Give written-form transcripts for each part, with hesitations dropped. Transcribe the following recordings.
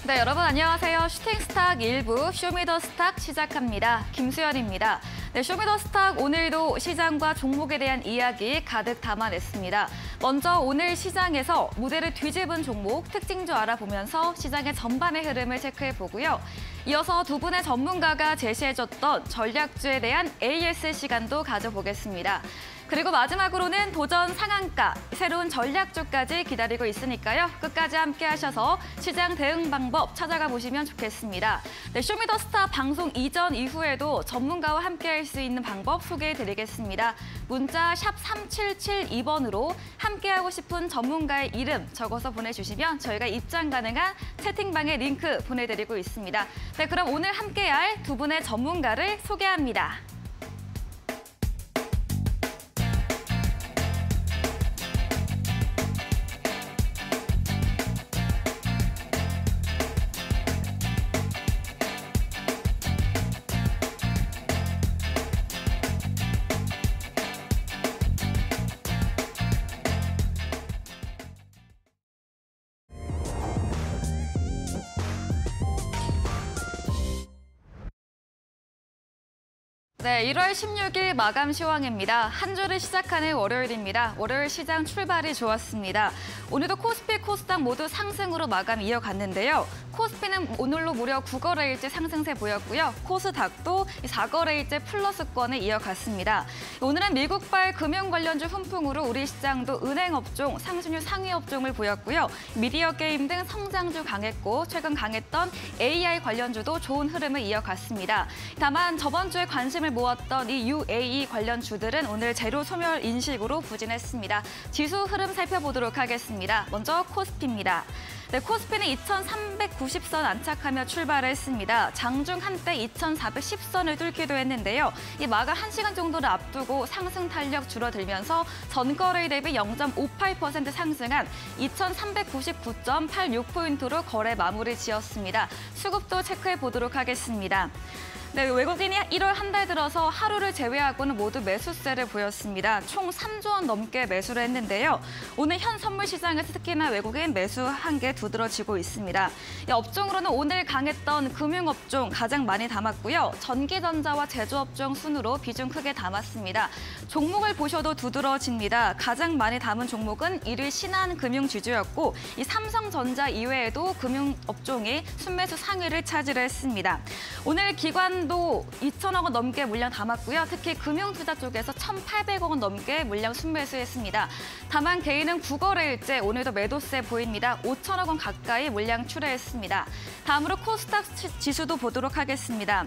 네, 여러분 안녕하세요. 슈팅스탁 1부 쇼미더스탁 시작합니다. 김수연입니다. 네, 쇼미더스탁 오늘도 시장과 종목에 대한 이야기 가득 담아냈습니다. 먼저 오늘 시장에서 무대를 뒤집은 종목 특징도 알아보면서 시장의 전반의 흐름을 체크해보고요. 이어서 두 분의 전문가가 제시해줬던 전략주에 대한 AS 시간도 가져보겠습니다. 그리고 마지막으로는 도전 상한가, 새로운 전략주까지 기다리고 있으니까요. 끝까지 함께 하셔서 시장 대응 방법 찾아가 보시면 좋겠습니다. 네, 쇼미더스타 방송 이전 이후에도 전문가와 함께 할 수 있는 방법 소개해드리겠습니다. 문자 샵 3772번으로 함께하고 싶은 전문가의 이름 적어서 보내주시면 저희가 입장 가능한 채팅방에 링크 보내드리고 있습니다. 네, 그럼 오늘 함께할 두 분의 전문가를 소개합니다. 네, 1월 16일 마감 시황입니다. 한 주를 시작하는 월요일입니다. 월요일 시장 출발이 좋았습니다. 오늘도 코스피, 코스닥 모두 상승으로 마감 이어갔는데요. 코스피는 오늘로 무려 9거래일째 상승세 보였고요. 코스닥도 4거래일째 플러스권을 이어갔습니다. 오늘은 미국발 금융 관련주 훈풍으로 우리 시장도 은행 업종, 상승률 상위 업종을 보였고요. 미디어 게임 등 성장주 강했고 최근 강했던 AI 관련주도 좋은 흐름을 이어갔습니다. 다만 저번 주에 관심을 모았던 이 UAE 관련 주들은 오늘 재료 소멸 인식으로 부진했습니다. 지수 흐름 살펴보도록 하겠습니다. 먼저 코스피입니다. 네, 코스피는 2,390선 안착하며 출발했습니다. 장중 한때 2,410선을 뚫기도 했는데요. 이 마감 1시간 정도를 앞두고 상승 탄력 줄어들면서 전거래일 대비 0.58% 상승한 2,399.86포인트로 거래 마무리 지었습니다. 수급도 체크해 보도록 하겠습니다. 네, 외국인이 1월 한 달 들어서 하루를 제외하고는 모두 매수세를 보였습니다. 총 3조 원 넘게 매수를 했는데요. 오늘 현 선물 시장에서 특히나 외국인 매수 한개 두드러지고 있습니다. 업종으로는 오늘 강했던 금융업종 가장 많이 담았고요. 전기전자와 제조업종 순으로 비중 크게 담았습니다. 종목을 보셔도 두드러집니다. 가장 많이 담은 종목은 1위 신한금융지주였고 이 삼성전자 이외에도 금융업종이 순매수 상위를 차지를 했습니다. 오늘 기관도 2천억 원 넘게 물량 담았고요. 특히 금융투자 쪽에서 1,800억 원 넘게 물량 순매수했습니다. 다만 개인은 9거래일째 오늘도 매도세 보입니다. 5천억 원 가까이 물량 출회했습니다. 다음으로 코스닥 지수도 보도록 하겠습니다.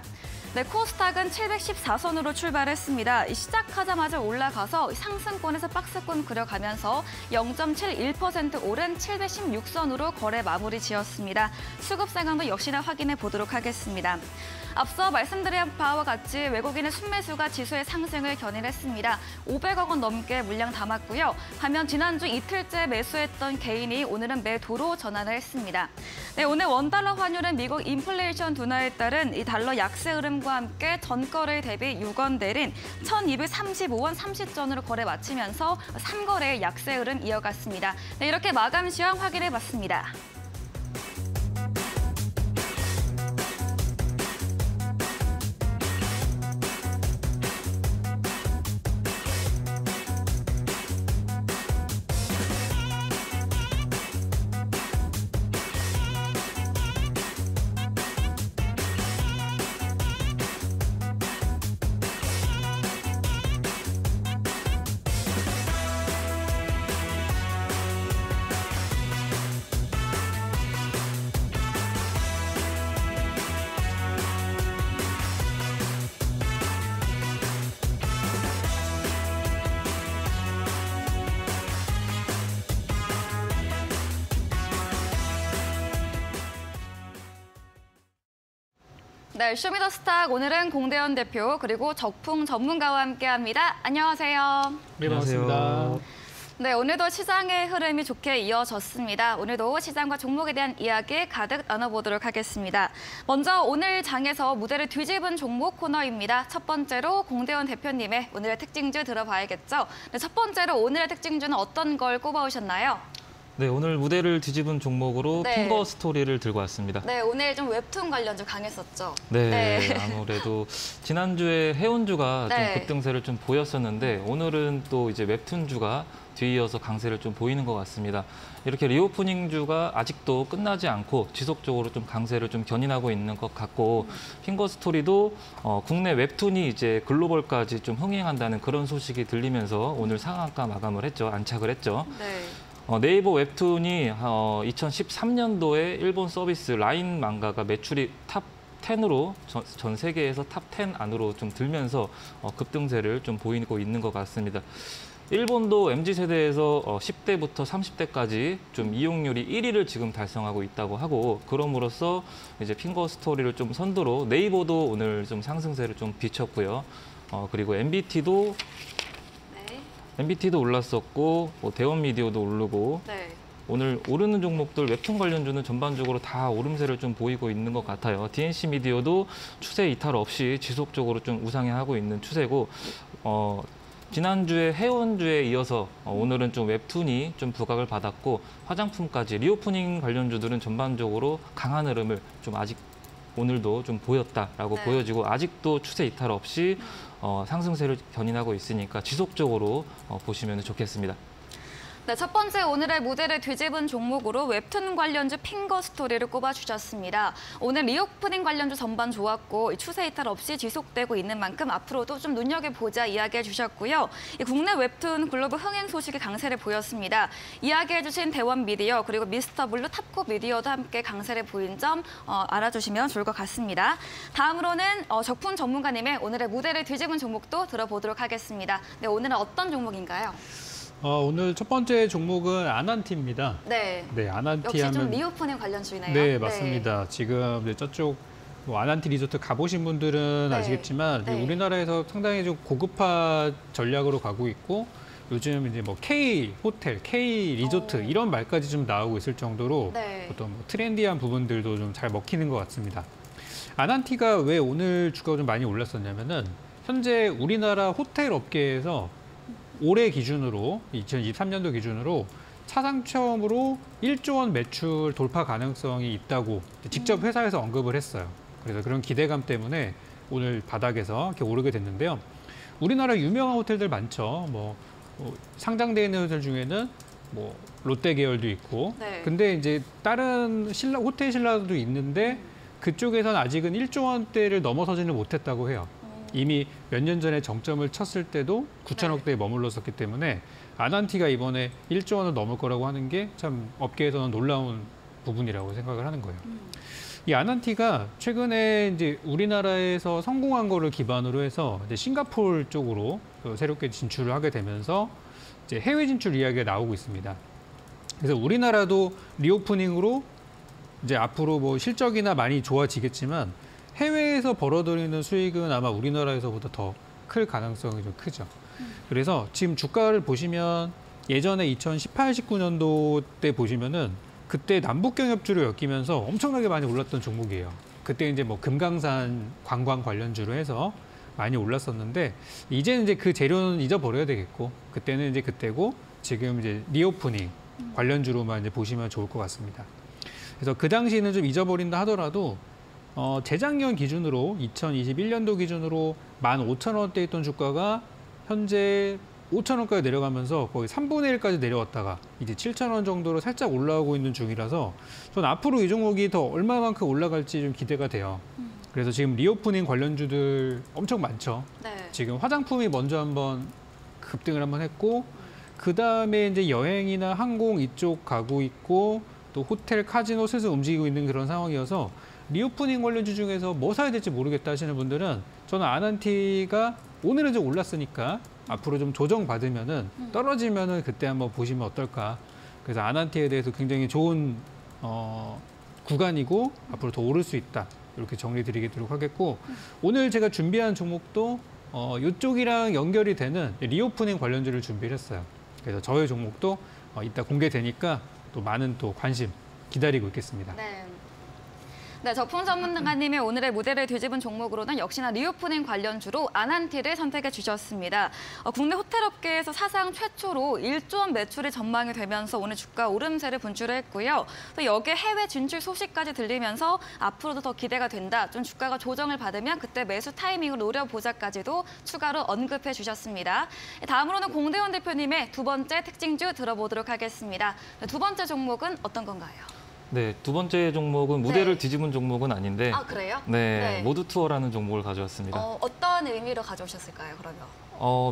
네, 코스닥은 714선으로 출발했습니다. 시작하자마자 올라가서 상승권에서 박스권 그려가면서 0.71% 오른 716선으로 거래 마무리 지었습니다. 수급 상황도 역시나 확인해 보도록 하겠습니다. 앞서 말씀드린 바와 같이 외국인의 순매수가 지수의 상승을 견인했습니다. 500억 원 넘게 물량 담았고요. 반면 지난주 이틀째 매수했던 개인이 오늘은 매도로 전환을 했습니다. 네, 오늘 원달러 환율은 미국 인플레이션 둔화에 따른 이 달러 약세 흐름과 함께 전거래일 대비 6원 내린 1,235원 30전으로 거래 마치면서 3거래일 약세 흐름 이어갔습니다. 네, 이렇게 마감 시황 확인해봤습니다. 네, 쇼미더스탁 오늘은 공대현 대표 그리고 적풍 전문가와 함께합니다. 안녕하세요. 네, 반갑습니다. 네, 오늘도 시장의 흐름이 좋게 이어졌습니다. 오늘도 시장과 종목에 대한 이야기 가득 나눠보도록 하겠습니다. 먼저 오늘 장에서 무대를 뒤집은 종목 코너입니다. 첫 번째로 공대현 대표님의 오늘의 특징주 들어봐야겠죠. 네, 첫 번째로 오늘의 특징주는 어떤 걸 꼽아오셨나요? 네, 오늘 무대를 뒤집은 종목으로 네. 핑거 스토리를 들고 왔습니다. 네, 오늘 좀 웹툰 관련주 강했었죠. 네, 아무래도 지난주에 해운주가 네. 좀 급등세를 좀 보였었는데 오늘은 또 이제 웹툰주가 뒤이어서 강세를 좀 보이는 것 같습니다. 이렇게 리오프닝주가 아직도 끝나지 않고 지속적으로 좀 강세를 좀 견인하고 있는 것 같고 핑거 스토리도 국내 웹툰이 이제 글로벌까지 좀 흥행한다는 그런 소식이 들리면서 오늘 상한가 마감을 했죠. 안착을 했죠. 네. 네이버 웹툰이 2013년도에 일본 서비스 라인 망가가 매출이 탑 10으로 전 세계에서 탑 10 안으로 좀 들면서 급등세를 좀 보이고 있는 것 같습니다. 일본도 MZ세대에서 10대부터 30대까지 좀 이용률이 1위를 지금 달성하고 있다고 하고 그럼으로써 이제 핑거 스토리를 좀 선두로 네이버도 오늘 좀 상승세를 좀 비췄고요. 그리고 MBT도 올랐었고 대원미디어도 오르고 네. 오늘 오르는 종목들 웹툰 관련주는 전반적으로 다 오름세를 좀 보이고 있는 것 같아요. DNC 미디어도 추세 이탈 없이 지속적으로 좀 우상향하고 있는 추세고 지난주에 해운주에 이어서 오늘은 좀 웹툰이 좀 부각을 받았고 화장품까지 리오프닝 관련주들은 전반적으로 강한 흐름을 좀 아직 오늘도 좀 보였다라고 네. 보여지고 아직도 추세 이탈 없이 상승세를 견인하고 있으니까 지속적으로 보시면 좋겠습니다. 네, 첫 번째 오늘의 무대를 뒤집은 종목으로 웹툰 관련주 핑거 스토리를 꼽아주셨습니다. 오늘 리오프닝 관련주 전반 좋았고 추세 이탈 없이 지속되고 있는 만큼 앞으로도 좀 눈여겨보자 이야기해 주셨고요. 이 국내 웹툰 글로벌 흥행 소식이 강세를 보였습니다. 이야기해 주신 대원미디어 그리고 미스터블루 탑코 미디어도 함께 강세를 보인 점 알아주시면 좋을 것 같습니다. 다음으로는 적품 전문가님의 오늘의 무대를 뒤집은 종목도 들어보도록 하겠습니다. 네, 오늘은 어떤 종목인가요? 오늘 첫 번째 종목은 아난티입니다. 네. 네, 아난티 역시 하면 좀 리오프닝 관련주네요. 네, 맞습니다. 지금 이제 저쪽 아난티 리조트 가보신 분들은 네. 아시겠지만 네. 우리나라에서 상당히 좀 고급화 전략으로 가고 있고 요즘 이제 뭐 K 호텔, K 리조트 이런 말까지 좀 나오고 있을 정도로 네. 어떤 뭐 트렌디한 부분들도 좀 잘 먹히는 것 같습니다. 아난티가 왜 오늘 주가가 좀 많이 올랐었냐면은 현재 우리나라 호텔 업계에서 올해 기준으로 2023년도 기준으로 사상 처음으로 1조 원 매출 돌파 가능성이 있다고 직접 회사에서 언급을 했어요. 그래서 그런 기대감 때문에 오늘 바닥에서 이렇게 오르게 됐는데요. 우리나라 유명한 호텔들 많죠. 상장되어 있는 호텔 중에는 롯데 계열도 있고, 네. 근데 이제 다른 호텔 신라도 있는데 그쪽에서는 아직은 1조 원대를 넘어서지는 못했다고 해요. 이미 몇 년 전에 정점을 쳤을 때도 9천억 대에 머물렀었기 때문에 아난티가 이번에 1조 원을 넘을 거라고 하는 게 참 업계에서는 놀라운 부분이라고 생각을 하는 거예요. 이 아난티가 최근에 이제 우리나라에서 성공한 거를 기반으로 해서 이제 싱가포르 쪽으로 새롭게 진출을 하게 되면서 이제 해외 진출 이야기가 나오고 있습니다. 그래서 우리나라도 리오프닝으로 이제 앞으로 실적이나 많이 좋아지겠지만 해외에서 벌어들이는 수익은 아마 우리나라에서보다 더 클 가능성이 좀 크죠. 그래서 지금 주가를 보시면 예전에 2018, 19년도 때 보시면은 그때 남북경협주를 엮이면서 엄청나게 많이 올랐던 종목이에요. 그때 이제 금강산 관광 관련주로 해서 많이 올랐었는데 이제는 이제 그 재료는 잊어버려야 되겠고 그때는 이제 그때고 지금 이제 리오프닝 관련주로만 이제 보시면 좋을 것 같습니다. 그래서 그 당시에는 좀 잊어버린다 하더라도 재작년 기준으로 2021년도 기준으로 15,000원대 있던 주가가 현재 5,000원까지 내려가면서 거의 3분의 1까지 내려왔다가 이제 7,000원 정도로 살짝 올라오고 있는 중이라서 저는 앞으로 이 종목이 더 얼마만큼 올라갈지 좀 기대가 돼요. 그래서 지금 리오프닝 관련주들 엄청 많죠. 네. 지금 화장품이 먼저 한번 급등을 한번 했고 그 다음에 이제 여행이나 항공 이쪽 가고 있고 또 호텔, 카지노 슬슬 움직이고 있는 그런 상황이어서 리오프닝 관련주 중에서 뭐 사야 될지 모르겠다 하시는 분들은 저는 아난티가 오늘은 좀 올랐으니까 앞으로 좀 조정받으면은 떨어지면은 그때 한번 보시면 어떨까. 그래서 아난티에 대해서 굉장히 좋은 구간이고 앞으로 더 오를 수 있다. 이렇게 정리 드리도록 하겠고 오늘 제가 준비한 종목도 이쪽이랑 연결이 되는 리오프닝 관련주를 준비를 했어요. 그래서 저의 종목도 이따 공개되니까 또 많은 또 관심 기다리고 있겠습니다. 네. 네, 저품 전문가님의 오늘의 무대를 뒤집은 종목으로는 역시나 리오프닝 관련주로 아난티를 선택해 주셨습니다. 국내 호텔업계에서 사상 최초로 1조 원 매출이 전망이 되면서 오늘 주가 오름세를 분출을 했고요. 또 여기에 해외 진출 소식까지 들리면서 앞으로도 더 기대가 된다. 좀 주가가 조정을 받으면 그때 매수 타이밍을 노려보자까지도 추가로 언급해 주셨습니다. 다음으로는 공대원 대표님의 두 번째 특징주 들어보도록 하겠습니다. 두 번째 종목은 어떤 건가요? 네, 두 번째 종목은 무대를 뒤집은 종목은 아닌데 아, 그래요? 네, 모두 투어라는 종목을 가져왔습니다. 어떤 의미로 가져오셨을까요, 그러면?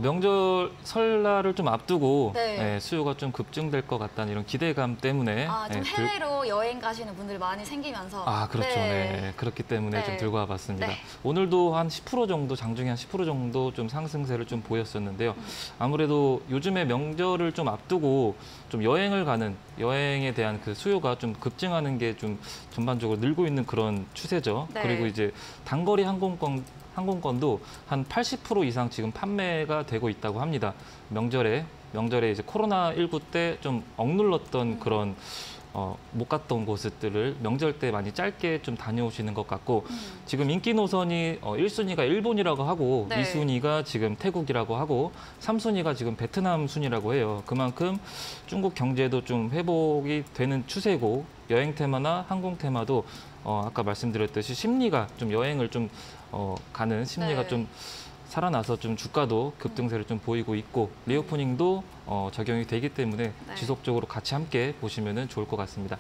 명절 설날을 좀 앞두고 네. 수요가 좀 급증될 것 같다는 이런 기대감 때문에 좀 해외로 여행 가시는 분들 많이 생기면서. 그렇죠. 네. 그렇기 때문에 좀 들고 와봤습니다. 네. 오늘도 한 10% 정도, 장중에 한 10% 정도 좀 상승세를 좀 보였었는데요. 아무래도 요즘에 명절을 좀 앞두고 좀 여행을 가는, 여행에 대한 그 수요가 좀 급증하는 게 좀 전반적으로 늘고 있는 그런 추세죠. 네. 그리고 이제 단거리 항공권도 한 80% 이상 지금 판매가 되고 있다고 합니다. 명절에 이제 코로나19 때 좀 억눌렀던 그런 못 갔던 곳들을 명절 때 많이 짧게 좀 다녀오시는 것 같고 지금 인기 노선이 1순위가 일본이라고 하고 네. 2순위가 지금 태국이라고 하고 3순위가 지금 베트남 순이라고 해요. 그만큼 중국 경제도 좀 회복이 되는 추세고 여행 테마나 항공 테마도 아까 말씀드렸듯이 심리가 좀 여행을 좀 가는 심리가 네. 좀 살아나서 좀 주가도 급등세를 좀 보이고 있고 리오프닝도 적용이 되기 때문에 네. 지속적으로 같이 함께 보시면 좋을 것 같습니다.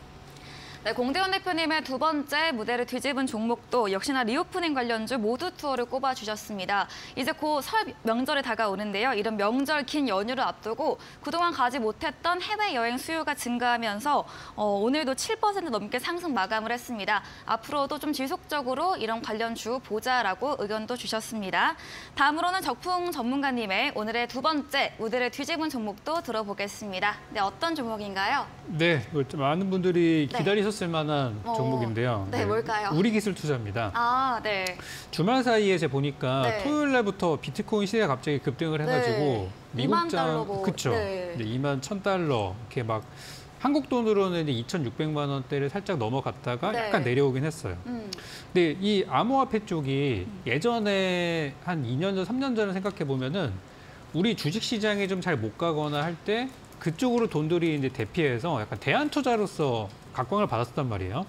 네, 공대원 대표님의 두 번째 무대를 뒤집은 종목도 역시나 리오프닝 관련주 모두 투어를 꼽아주셨습니다. 이제 곧 설 명절이 다가오는데요. 이런 명절 긴 연휴를 앞두고 그동안 가지 못했던 해외여행 수요가 증가하면서 오늘도 7% 넘게 상승 마감을 했습니다. 앞으로도 좀 지속적으로 이런 관련주 보자라고 의견도 주셨습니다. 다음으로는 적풍 전문가님의 오늘의 두 번째 무대를 뒤집은 종목도 들어보겠습니다. 네, 어떤 종목인가요? 네, 많은 분들이 네. 기다리셨을 만한 종목인데요. 네, 뭘까요? 우리기술 투자입니다. 네. 주말 사이에 제가 보니까 네. 토요일 날부터 비트코인 시세가 갑자기 급등을 해가지고 네. 2만 달러고. 그쵸? 네. 2만 1,000달러 이렇게 막 한국 돈으로는 2,600만 원대를 살짝 넘어갔다가 네. 약간 내려오긴 했어요. 근데 이 암호화폐 쪽이 예전에 한 2년 전, 3년 전을 생각해 보면은 우리 주식 시장에 좀 잘 못 가거나 할 때 그쪽으로 돈들이 이제 대피해서 약간 대안 투자로서 각광을 받았단 말이에요.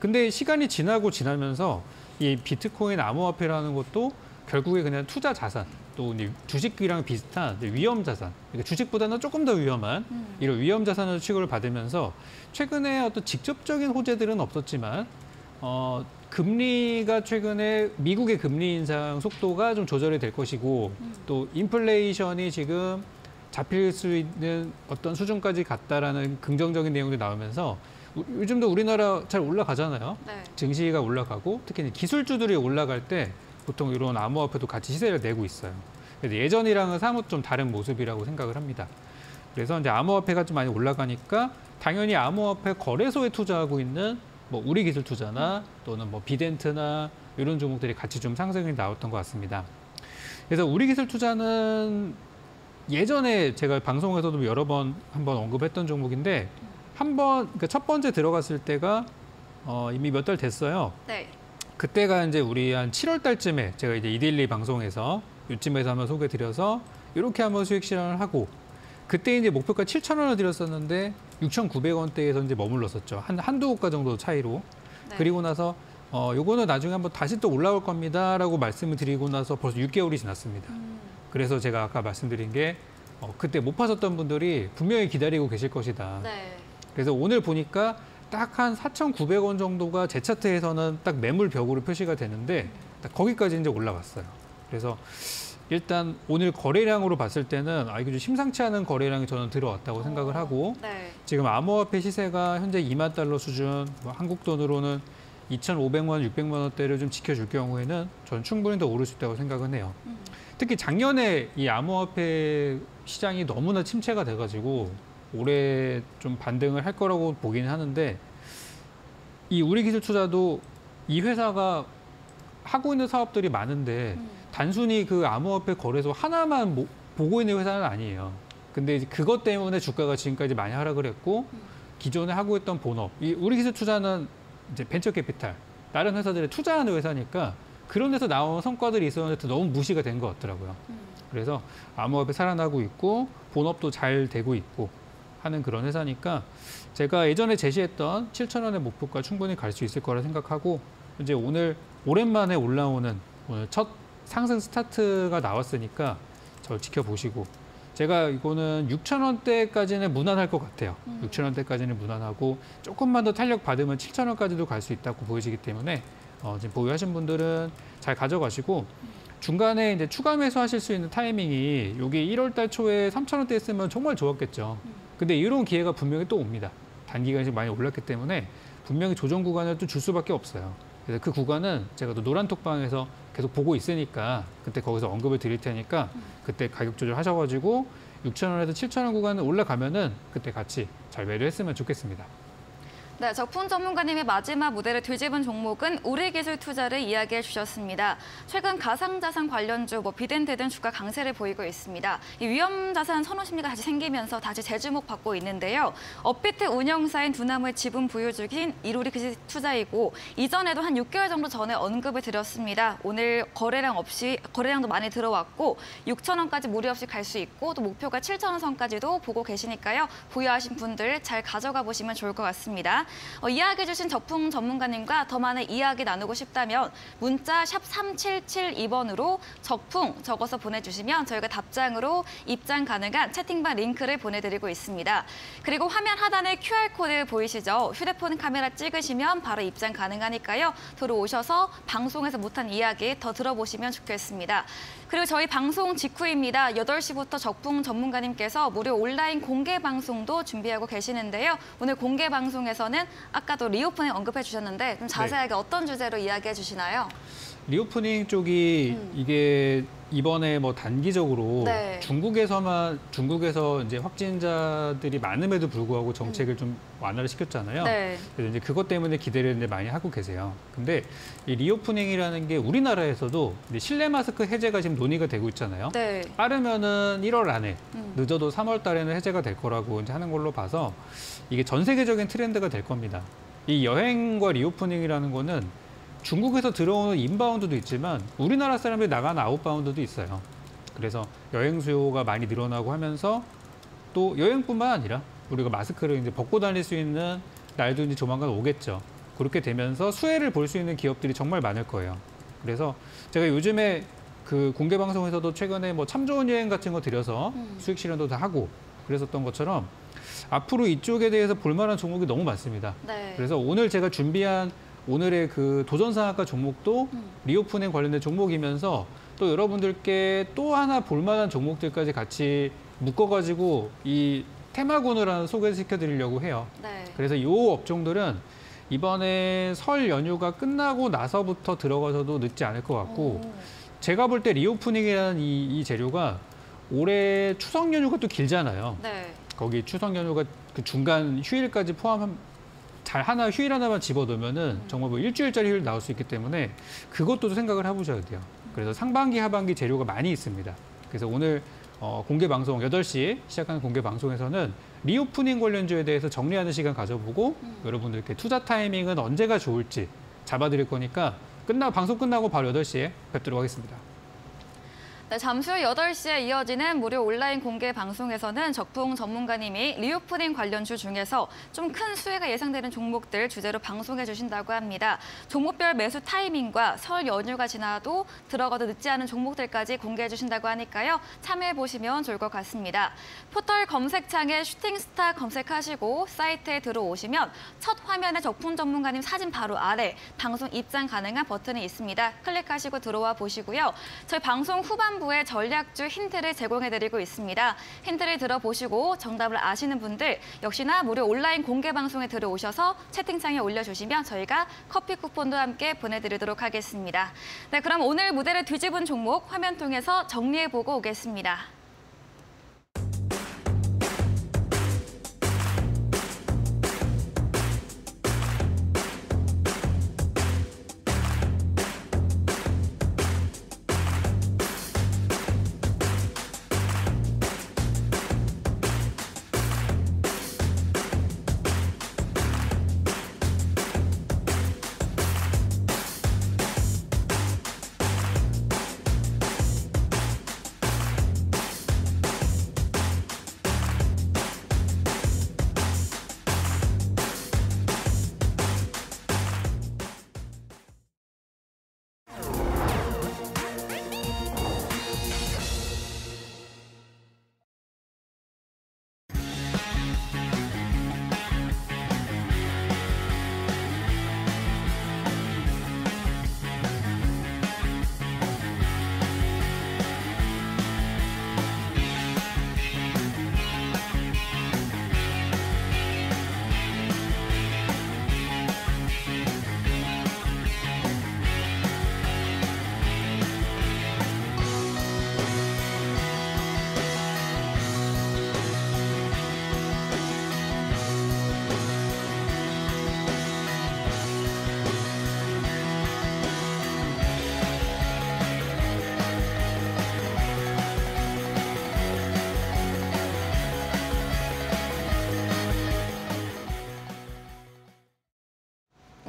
근데 시간이 지나면서 이 비트코인 암호화폐라는 것도 결국에 그냥 투자 자산, 또 주식이랑 비슷한 위험 자산, 그러니까 주식보다는 조금 더 위험한 이런 위험 자산으로 취급을 받으면서 최근에 어떤 직접적인 호재들은 없었지만 금리가 최근에 미국의 금리 인상 속도가 좀 조절이 될 것이고 또 인플레이션이 지금 잡힐 수 있는 어떤 수준까지 갔다라는 긍정적인 내용들이 나오면서 요즘도 우리나라 잘 올라가잖아요. 네. 증시가 올라가고 특히 기술주들이 올라갈 때 보통 이런 암호화폐도 같이 시세를 내고 있어요. 그래서 예전이랑은 사뭇 좀 다른 모습이라고 생각을 합니다. 그래서 이제 암호화폐가 좀 많이 올라가니까 당연히 암호화폐 거래소에 투자하고 있는 뭐 우리기술투자나 또는 뭐 비덴트나 이런 종목들이 같이 좀 상승이 나왔던 것 같습니다. 그래서 우리기술투자는 예전에 제가 방송에서도 여러 번 한번 언급했던 종목인데 그러니까 첫 번째 들어갔을 때가 이미 몇 달 됐어요. 네. 그때가 이제 우리 한 7월 달쯤에 제가 이제 이데일리 방송에서 요쯤에서 한번 소개드려서 이렇게 한번 수익 실현을 하고 그때 이제 목표가 7,000원을 드렸었는데 6,900원대에서 이제 머물렀었죠. 한두 호가 정도 차이로. 네. 그리고 나서 요거는 나중에 한번 다시 또 올라올 겁니다라고 말씀을 드리고 나서 벌써 6개월이 지났습니다. 그래서 제가 아까 말씀드린 게 그때 못 파셨던 분들이 분명히 기다리고 계실 것이다. 네. 그래서 오늘 보니까 딱 한 4,900원 정도가 제 차트에서는 딱 매물 벽으로 표시가 되는데 딱 거기까지 이제 올라갔어요. 그래서 일단 오늘 거래량으로 봤을 때는 이게 좀 심상치 않은 거래량이 저는 들어왔다고 생각을 하고 네. 지금 암호화폐 시세가 현재 2만 달러 수준, 뭐 한국 돈으로는 2,500만, 600만 원대를 좀 지켜줄 경우에는 저는 충분히 더 오를 수 있다고 생각은 해요. 특히 작년에 이 암호화폐 시장이 너무나 침체가 돼가지고 올해 좀 반등을 할 거라고 보기는 하는데 이 우리기술투자도 이 회사가 하고 있는 사업들이 많은데 단순히 그 암호화폐 거래소 하나만 보고 있는 회사는 아니에요. 근데 이제 그것 때문에 주가가 지금까지 많이 하락을 했고 기존에 하고 있던 본업, 이 우리기술투자는 이제 벤처캐피탈, 다른 회사들에 투자하는 회사니까 그런 데서 나온 성과들이 있었는데 너무 무시가 된 것 같더라고요. 그래서 암호화폐 살아나고 있고 본업도 잘 되고 있고 하는 그런 회사니까 제가 예전에 제시했던 7,000원의 목표가 충분히 갈 수 있을 거라 생각하고 이제 오늘 오랜만에 올라오는 오늘 첫 상승 스타트가 나왔으니까 저를 지켜보시고 제가 이거는 6,000원대까지는 무난할 것 같아요. 6,000원대까지는 무난하고 조금만 더 탄력 받으면 7,000원까지도 갈 수 있다고 보여지기 때문에 지금 보유하신 분들은 잘 가져가시고 중간에 이제 추가 매수하실 수 있는 타이밍이 여기 1월달 초에 3,000원대 했으면 정말 좋았겠죠. 근데 이런 기회가 분명히 또 옵니다. 단기간에 지금 많이 올랐기 때문에 분명히 조정 구간을 또 줄 수밖에 없어요. 그래서 그 구간은 제가 또 노란 톡방에서 계속 보고 있으니까 그때 거기서 언급을 드릴 테니까 그때 가격 조절하셔가지고 6,000원에서 7,000원 구간을 올라가면은 그때 같이 잘 매도했으면 좋겠습니다. 네, 적풍 전문가님의 마지막 무대를 뒤집은 종목은 우리기술 투자를 이야기해 주셨습니다. 최근 가상자산 관련주, 비덴드 등 주가 강세를 보이고 있습니다. 이 위험자산 선호 심리가 다시 생기면서 다시 재주목받고 있는데요. 업비트 운영사인 두나무의 지분 보유주인 우리기술 투자이고 이전에도 한 6개월 정도 전에 언급을 드렸습니다. 오늘 거래량도 많이 들어왔고 6,000원까지 무리 없이 갈 수 있고 또 목표가 7,000원 선까지도 보고 계시니까요. 보유하신 분들 잘 가져가 보시면 좋을 것 같습니다. 이야기해 주신 적풍 전문가님과 더 많은 이야기 나누고 싶다면 문자 샵 3772번으로 적풍 적어서 보내주시면 저희가 답장으로 입장 가능한 채팅방 링크를 보내드리고 있습니다. 그리고 화면 하단에 QR코드 보이시죠? 휴대폰 카메라 찍으시면 바로 입장 가능하니까요. 들어오셔서 방송에서 못한 이야기 더 들어보시면 좋겠습니다. 그리고 저희 방송 직후입니다. 8시부터 적풍 전문가님께서 무료 온라인 공개 방송도 준비하고 계시는데요. 오늘 공개 방송에서는 아까도 리오프닝 언급해 주셨는데 좀 자세하게 어떤 주제로 이야기해 주시나요? 리오프닝 쪽이 이게 이번에 단기적으로 중국에서 이제 확진자들이 많음에도 불구하고 정책을 좀 완화를 시켰잖아요. 그래서 이제 그것 때문에 기대를 많이 하고 계세요. 근데 이 리오프닝이라는 게 우리나라에서도 실내 마스크 해제가 지금 논의가 되고 있잖아요. 빠르면은 1월 안에, 늦어도 3월 달에는 해제가 될 거라고 이제 하는 걸로 봐서 이게 전 세계적인 트렌드가 될 겁니다. 이 여행과 리오프닝이라는 거는 중국에서 들어오는 인바운드도 있지만 우리나라 사람들이 나가는 아웃바운드도 있어요. 그래서 여행 수요가 많이 늘어나고 하면서 또 여행뿐만 아니라 우리가 마스크를 이제 벗고 다닐 수 있는 날도 이제 조만간 오겠죠. 그렇게 되면서 수혜를 볼 수 있는 기업들이 정말 많을 거예요. 그래서 제가 요즘에 그 공개 방송에서도 최근에 참 좋은 여행 같은 거 들여서 수익 실현도 다 하고 그랬었던 것처럼 앞으로 이쪽에 대해서 볼만한 종목이 너무 많습니다. 그래서 오늘 제가 준비한 오늘의 그 도전상한가 종목도 리오프닝 관련된 종목이면서 또 여러분들께 또 하나 볼만한 종목들까지 같이 묶어가지고 이 테마군을 하나 소개시켜드리려고 해요. 그래서 이 업종들은 이번에 설 연휴가 끝나고 나서부터 들어가서도 늦지 않을 것 같고 제가 볼 때 리오프닝이라는 이 재료가 올해 추석 연휴가 또 길잖아요. 거기 추석 연휴가 그 중간 휴일까지 포함한 휴일 하나만 집어넣으면은 정말 일주일짜리 휴일 나올 수 있기 때문에 그것도 생각을 해보셔야 돼요. 그래서 상반기, 하반기 재료가 많이 있습니다. 그래서 오늘 공개 방송 8시 시작하는 공개 방송에서는 리오프닝 관련주에 대해서 정리하는 시간 가져보고 여러분들께 투자 타이밍은 언제가 좋을지 잡아드릴 거니까 방송 끝나고 바로 8시에 뵙도록 하겠습니다. 잠시 후 8시에 이어지는 무료 온라인 공개 방송에서는 적풍 전문가님이 리오프닝 관련주 중에서 좀 큰 수혜가 예상되는 종목들 주제로 방송해 주신다고 합니다. 종목별 매수 타이밍과 설 연휴가 지나도 들어가도 늦지 않은 종목들까지 공개해 주신다고 하니까요. 참여해 보시면 좋을 것 같습니다. 포털 검색창에 슈팅스타 검색하시고 사이트에 들어오시면 첫 화면에 적풍 전문가님 사진 바로 아래 방송 입장 가능한 버튼이 있습니다. 클릭하시고 들어와 보시고요. 저희 방송 후반부에 전략주 힌트를 제공해드리고 있습니다. 힌트를 들어보시고 정답을 아시는 분들 역시나 무료 온라인 공개 방송에 들어오셔서 채팅창에 올려주시면 저희가 커피 쿠폰도 함께 보내드리도록 하겠습니다. 네, 그럼 오늘 무대를 뒤집은 종목 화면 통해서 정리해보고 오겠습니다.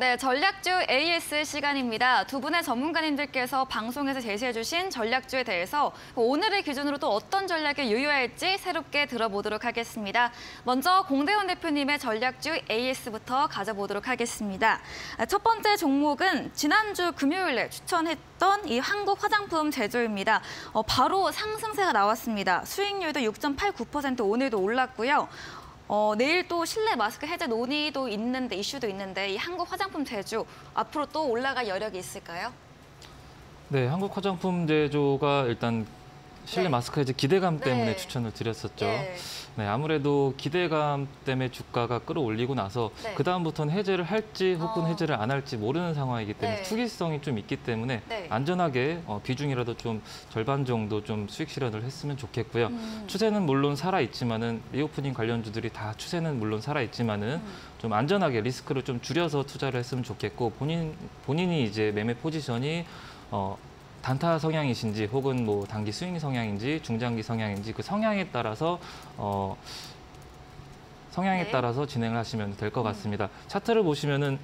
네, 전략주 AS 시간입니다. 두 분의 전문가님들께서 방송에서 제시해주신 전략주에 대해서 오늘을 기준으로 또 어떤 전략이 유효할지 새롭게 들어보도록 하겠습니다. 먼저 공대원 대표님의 전략주 AS부터 가져보도록 하겠습니다. 첫 번째 종목은 지난주 금요일에 추천했던 이 한국 화장품 제조입니다. 바로 상승세가 나왔습니다. 수익률도 6.89% 오늘도 올랐고요. 내일 또 실내 마스크 해제 논의도 있는데 이슈도 있는데 이 한국 화장품 제조 앞으로 또 올라갈 여력이 있을까요? 네, 한국 화장품 제조가 일단 실내 네. 마스크 해제 기대감 때문에 네. 추천을 드렸었죠. 예. 네, 아무래도 기대감 때문에 주가가 끌어올리고 나서 네. 그다음부터는 해제를 할지 혹은 해제를 안 할지 모르는 상황이기 때문에 네. 투기성이 좀 있기 때문에 네. 안전하게 비중이라도 좀 절반 정도 좀 수익 실현을 했으면 좋겠고요. 추세는 물론 살아있지만은 리오프닝 관련주들이 다 추세는 물론 살아있지만은 좀 안전하게 리스크를 좀 줄여서 투자를 했으면 좋겠고 본인이 이제 매매 포지션이 단타 성향이신지 혹은 뭐 단기 스윙 성향인지 중장기 성향인지 그 성향에 따라서 네. 따라서 진행을 하시면 될 것 같습니다. 차트를 보시면은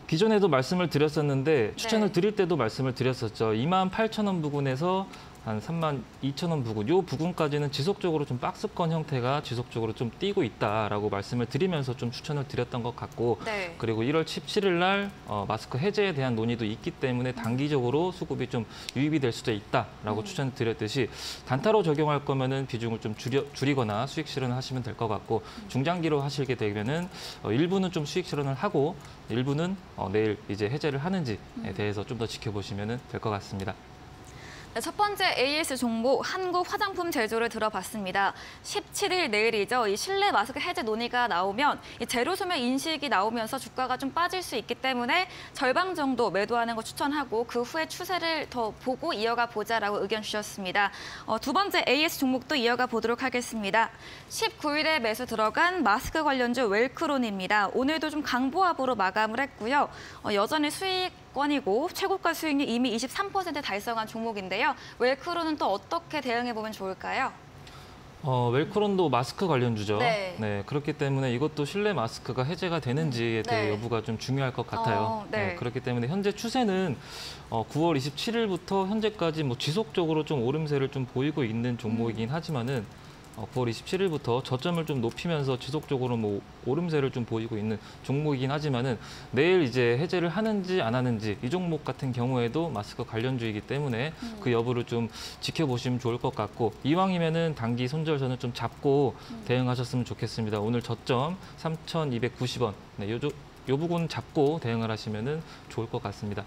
기존에도 말씀을 드렸었는데 추천을 드릴 때도 말씀을 드렸었죠. 28,000원 부근에서 한 32,000원 부근, 요 부근까지는 지속적으로 좀 박스권 형태가 지속적으로 좀 뛰고 있다라고 말씀을 드리면서 좀 추천을 드렸던 것 같고, 네. 그리고 1월 17일 날 마스크 해제에 대한 논의도 있기 때문에 단기적으로 수급이 좀 유입이 될 수도 있다라고 추천을 드렸듯이 단타로 적용할 거면은 비중을 좀 줄이거나 수익 실현을 하시면 될 것 같고, 중장기로 하시게 되면은 일부는 좀 수익 실현을 하고 일부는 내일 이제 해제를 하는지에 대해서 좀 더 지켜보시면 될 것 같습니다. 네, 첫 번째 AS 종목 한국 화장품 제조를 들어봤습니다. 17일 내일이죠. 이 실내 마스크 해제 논의가 나오면 이 제로 소멸 인식이 나오면서 주가가 좀 빠질 수 있기 때문에 절반 정도 매도하는 거 추천하고 그 후에 추세를 더 보고 이어가 보자라고 의견 주셨습니다. 두 번째 AS 종목도 이어가 보도록 하겠습니다. 19일에 매수 들어간 마스크 관련주 웰크론입니다. 오늘도 좀 강보합으로 마감을 했고요. 여전히 수익권이고 최고가 수익률 이미 23% 달성한 종목인데요. 웰크론은 또 어떻게 대응해보면 좋을까요? 웰크론도 마스크 관련주죠. 네. 그렇기 때문에 이것도 실내 마스크가 해제가 되는지에 대해 네. 여부가 좀 중요할 것 같아요. 네. 그렇기 때문에 현재 추세는 9월 27일부터 현재까지 뭐 지속적으로 좀 오름세를 좀 보이고 있는 종목이긴 하지만은 9월 27일부터 저점을 좀 높이면서 지속적으로 뭐 오름세를 좀 보이고 있는 종목이긴 하지만은 내일 이제 해제를 하는지 안 하는지 이 종목 같은 경우에도 마스크 관련주이기 때문에 그 여부를 좀 지켜보시면 좋을 것 같고, 이왕이면은 단기 손절선을 좀 잡고 대응하셨으면 좋겠습니다. 오늘 저점 3,290원. 네, 요 부분 잡고 대응을 하시면은 좋을 것 같습니다.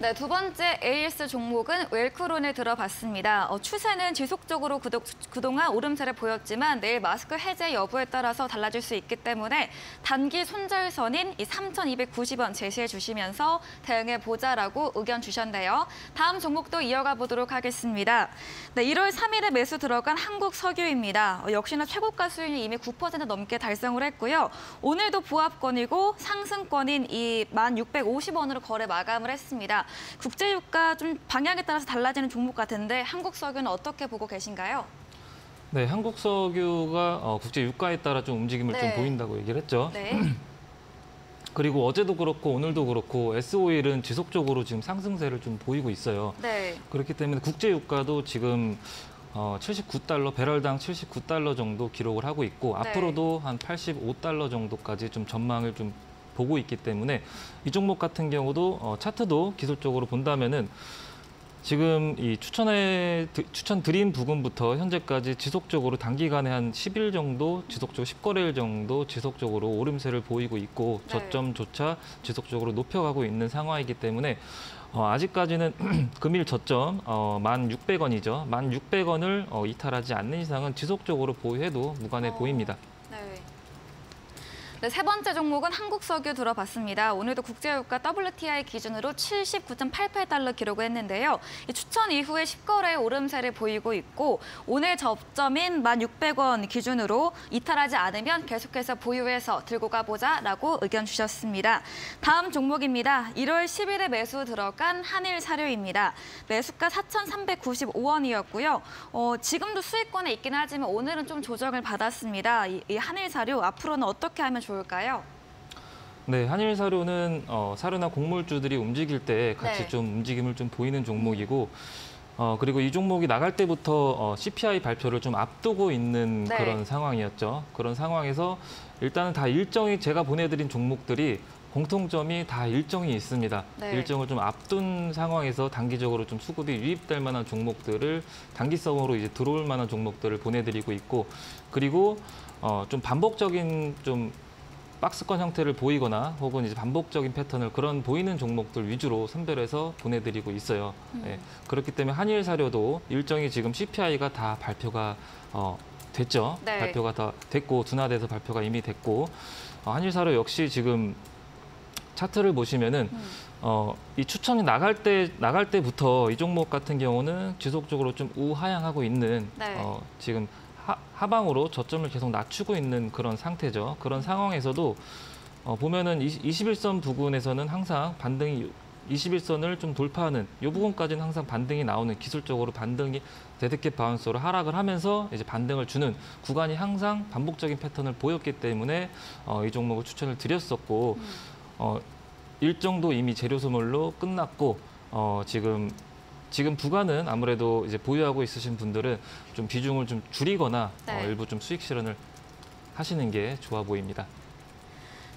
네, 두 번째 AS 종목은 웰크론에 들어봤습니다. 추세는 지속적으로 그동안 오름세를 보였지만 내일 마스크 해제 여부에 따라서 달라질 수 있기 때문에 단기 손절선인 이 3,290원 제시해 주시면서 대응해보자라고 의견 주셨는데요. 다음 종목도 이어가 보도록 하겠습니다. 네, 1월 3일에 매수 들어간 한국석유입니다. 역시나 최고가 수익률 이미 9% 넘게 달성을 했고요. 오늘도 보합권이고 상승권인 이 1,650원으로 거래 마감을 했습니다. 국제유가 좀 방향에 따라서 달라지는 종목 같은데 한국석유는 어떻게 보고 계신가요? 네, 한국석유가 국제 유가에 따라 좀 움직임을 좀 보인다고 얘기를 했죠. 네. 그리고 어제도 그렇고 오늘도 그렇고 S-오일은 지속적으로 지금 상승세를 좀 보이고 있어요. 네. 그렇기 때문에 국제 유가도 지금 79달러, 배럴당 79달러 정도 기록을 하고 있고 앞으로도 한 85달러 정도까지 좀 전망을 좀 보고 있기 때문에 이 종목 같은 경우도 차트도 기술적으로 본다면은 지금 이 추천 드린 부분부터 현재까지 지속적으로 단기간에 한 10일 정도 지속적으로 10거래일 정도 지속적으로 오름세를 보이고 있고 저점조차 지속적으로 높여가고 있는 상황이기 때문에 아직까지는 금일 저점 1,600원이죠. 1,600원을 이탈하지 않는 이상은 지속적으로 보유해도 무관해 보입니다. 네, 세 번째 종목은 한국석유 들어봤습니다. 오늘도 국제유가 WTI 기준으로 79.88달러 기록을 했는데요. 이 추천 이후에 10거래의 오름세를 보이고 있고 오늘 저점인 1,600원 기준으로 이탈하지 않으면 계속해서 보유해서 들고 가보자라고 의견 주셨습니다. 다음 종목입니다. 1월 10일에 매수 들어간 한일사료입니다. 매수가 4,395원이었고요. 지금도 수익권에 있긴 하지만 오늘은 좀 조정을 받았습니다. 이 한일사료 앞으로는 어떻게 하면 좋을까요? 네, 한일 사료는 사료나 곡물주들이 움직일 때 같이 네. 좀 움직임을 좀 보이는 종목이고 그리고 이 종목이 나갈 때부터 CPI 발표를 좀 앞두고 있는 네. 그런 상황이었죠. 그런 상황에서 일단은 다 일정이 제가 보내드린 종목들이 공통점이 다 일정이 있습니다. 네. 일정을 좀 앞둔 상황에서 단기적으로 좀 수급이 유입될 만한 종목들을 단기성으로 이제 들어올 만한 종목들을 보내드리고 있고 그리고 좀 반복적인 좀 박스권 형태를 보이거나 혹은 이제 반복적인 패턴을 그런 보이는 종목들 위주로 선별해서 보내드리고 있어요. 네, 그렇기 때문에 한일 사료도 일정이 지금 CPI가 다 발표가 됐죠. 네. 발표가 다 됐고 둔화돼서 발표가 이미 됐고 한일 사료 역시 지금 차트를 보시면은 이 추천이 나갈 때부터 이 종목 같은 경우는 지속적으로 좀 우하향하고 있는 네. 지금 하방으로 저점을 계속 낮추고 있는 그런 상태죠. 그런 상황에서도 보면은 21선 부근에서는 항상 반등이 21선을 좀 돌파하는 이 부분까지는 항상 반등이 나오는 기술적으로 반등이 데드캣 바운스로 하락을 하면서 이제 반등을 주는 구간이 항상 반복적인 패턴을 보였기 때문에 이 종목을 추천을 드렸었고 일정도 이미 재료 소멸로 끝났고 지금 부가는 아무래도 이제 보유하고 있으신 분들은 좀 비중을 좀 줄이거나 네. 일부 좀 수익 실현을 하시는 게 좋아 보입니다.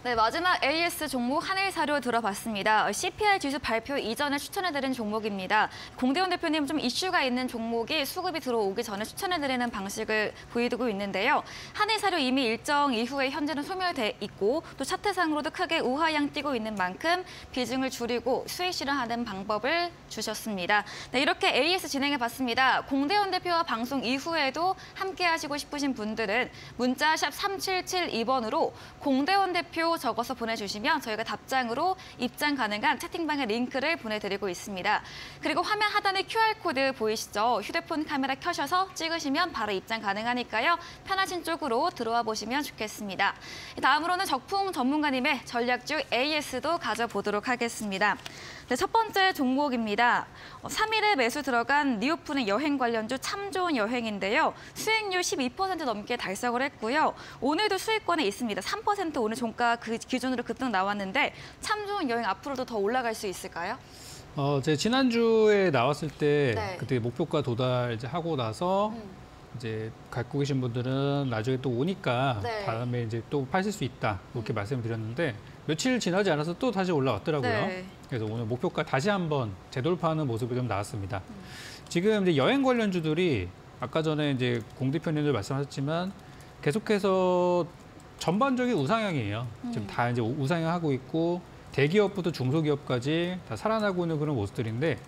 네, 마지막 AS 종목 한일사료 들어봤습니다. CPI 지수 발표 이전에 추천해드린 종목입니다. 공대원 대표님 좀 이슈가 있는 종목이 수급이 들어오기 전에 추천해드리는 방식을 보여드리고 있는데요. 한일사료 이미 일정 이후에 현재는 소멸돼 있고 또 차트상으로도 크게 우하향 뛰고 있는 만큼 비중을 줄이고 수익 실현하는 방법을 주셨습니다. 네, 이렇게 AS 진행해봤습니다. 공대원 대표와 방송 이후에도 함께 하시고 싶으신 분들은 문자 샵 3772번으로 공대원 대표 적어서 보내주시면 저희가 답장으로 입장 가능한 채팅방의 링크를 보내드리고 있습니다. 그리고 화면 하단에 QR코드 보이시죠? 휴대폰 카메라 켜셔서 찍으시면 바로 입장 가능하니까요. 편하신 쪽으로 들어와 보시면 좋겠습니다. 다음으로는 적풍 전문가님의 전략주 AS도 가져보도록 하겠습니다. 네, 첫 번째 종목입니다. 3일에 매수 들어간 리오픈의 여행 관련주 참 좋은 여행인데요. 수익률 12% 넘게 달성을 했고요. 오늘도 수익권에 있습니다. 3% 오늘 종가 그 기준으로 급등 나왔는데 참 좋은 여행 앞으로도 더 올라갈 수 있을까요? 제가 지난주에 나왔을 때 네. 그때 목표가 도달 이제 하고 나서 이제 갖고 계신 분들은 나중에 또 오니까 네. 다음에 이제 또 파실 수 있다 이렇게 말씀을 드렸는데 며칠 지나지 않아서 또 다시 올라왔더라고요. 네. 그래서 오늘 목표가 다시 한번 재돌파하는 모습이 좀 나왔습니다. 지금 이제 여행 관련주들이 아까 전에 이제 공 대표님들 말씀하셨지만 계속해서 전반적인 우상향이에요. 지금 다 이제 우상향하고 있고 대기업부터 중소기업까지 다 살아나고 있는 그런 모습들인데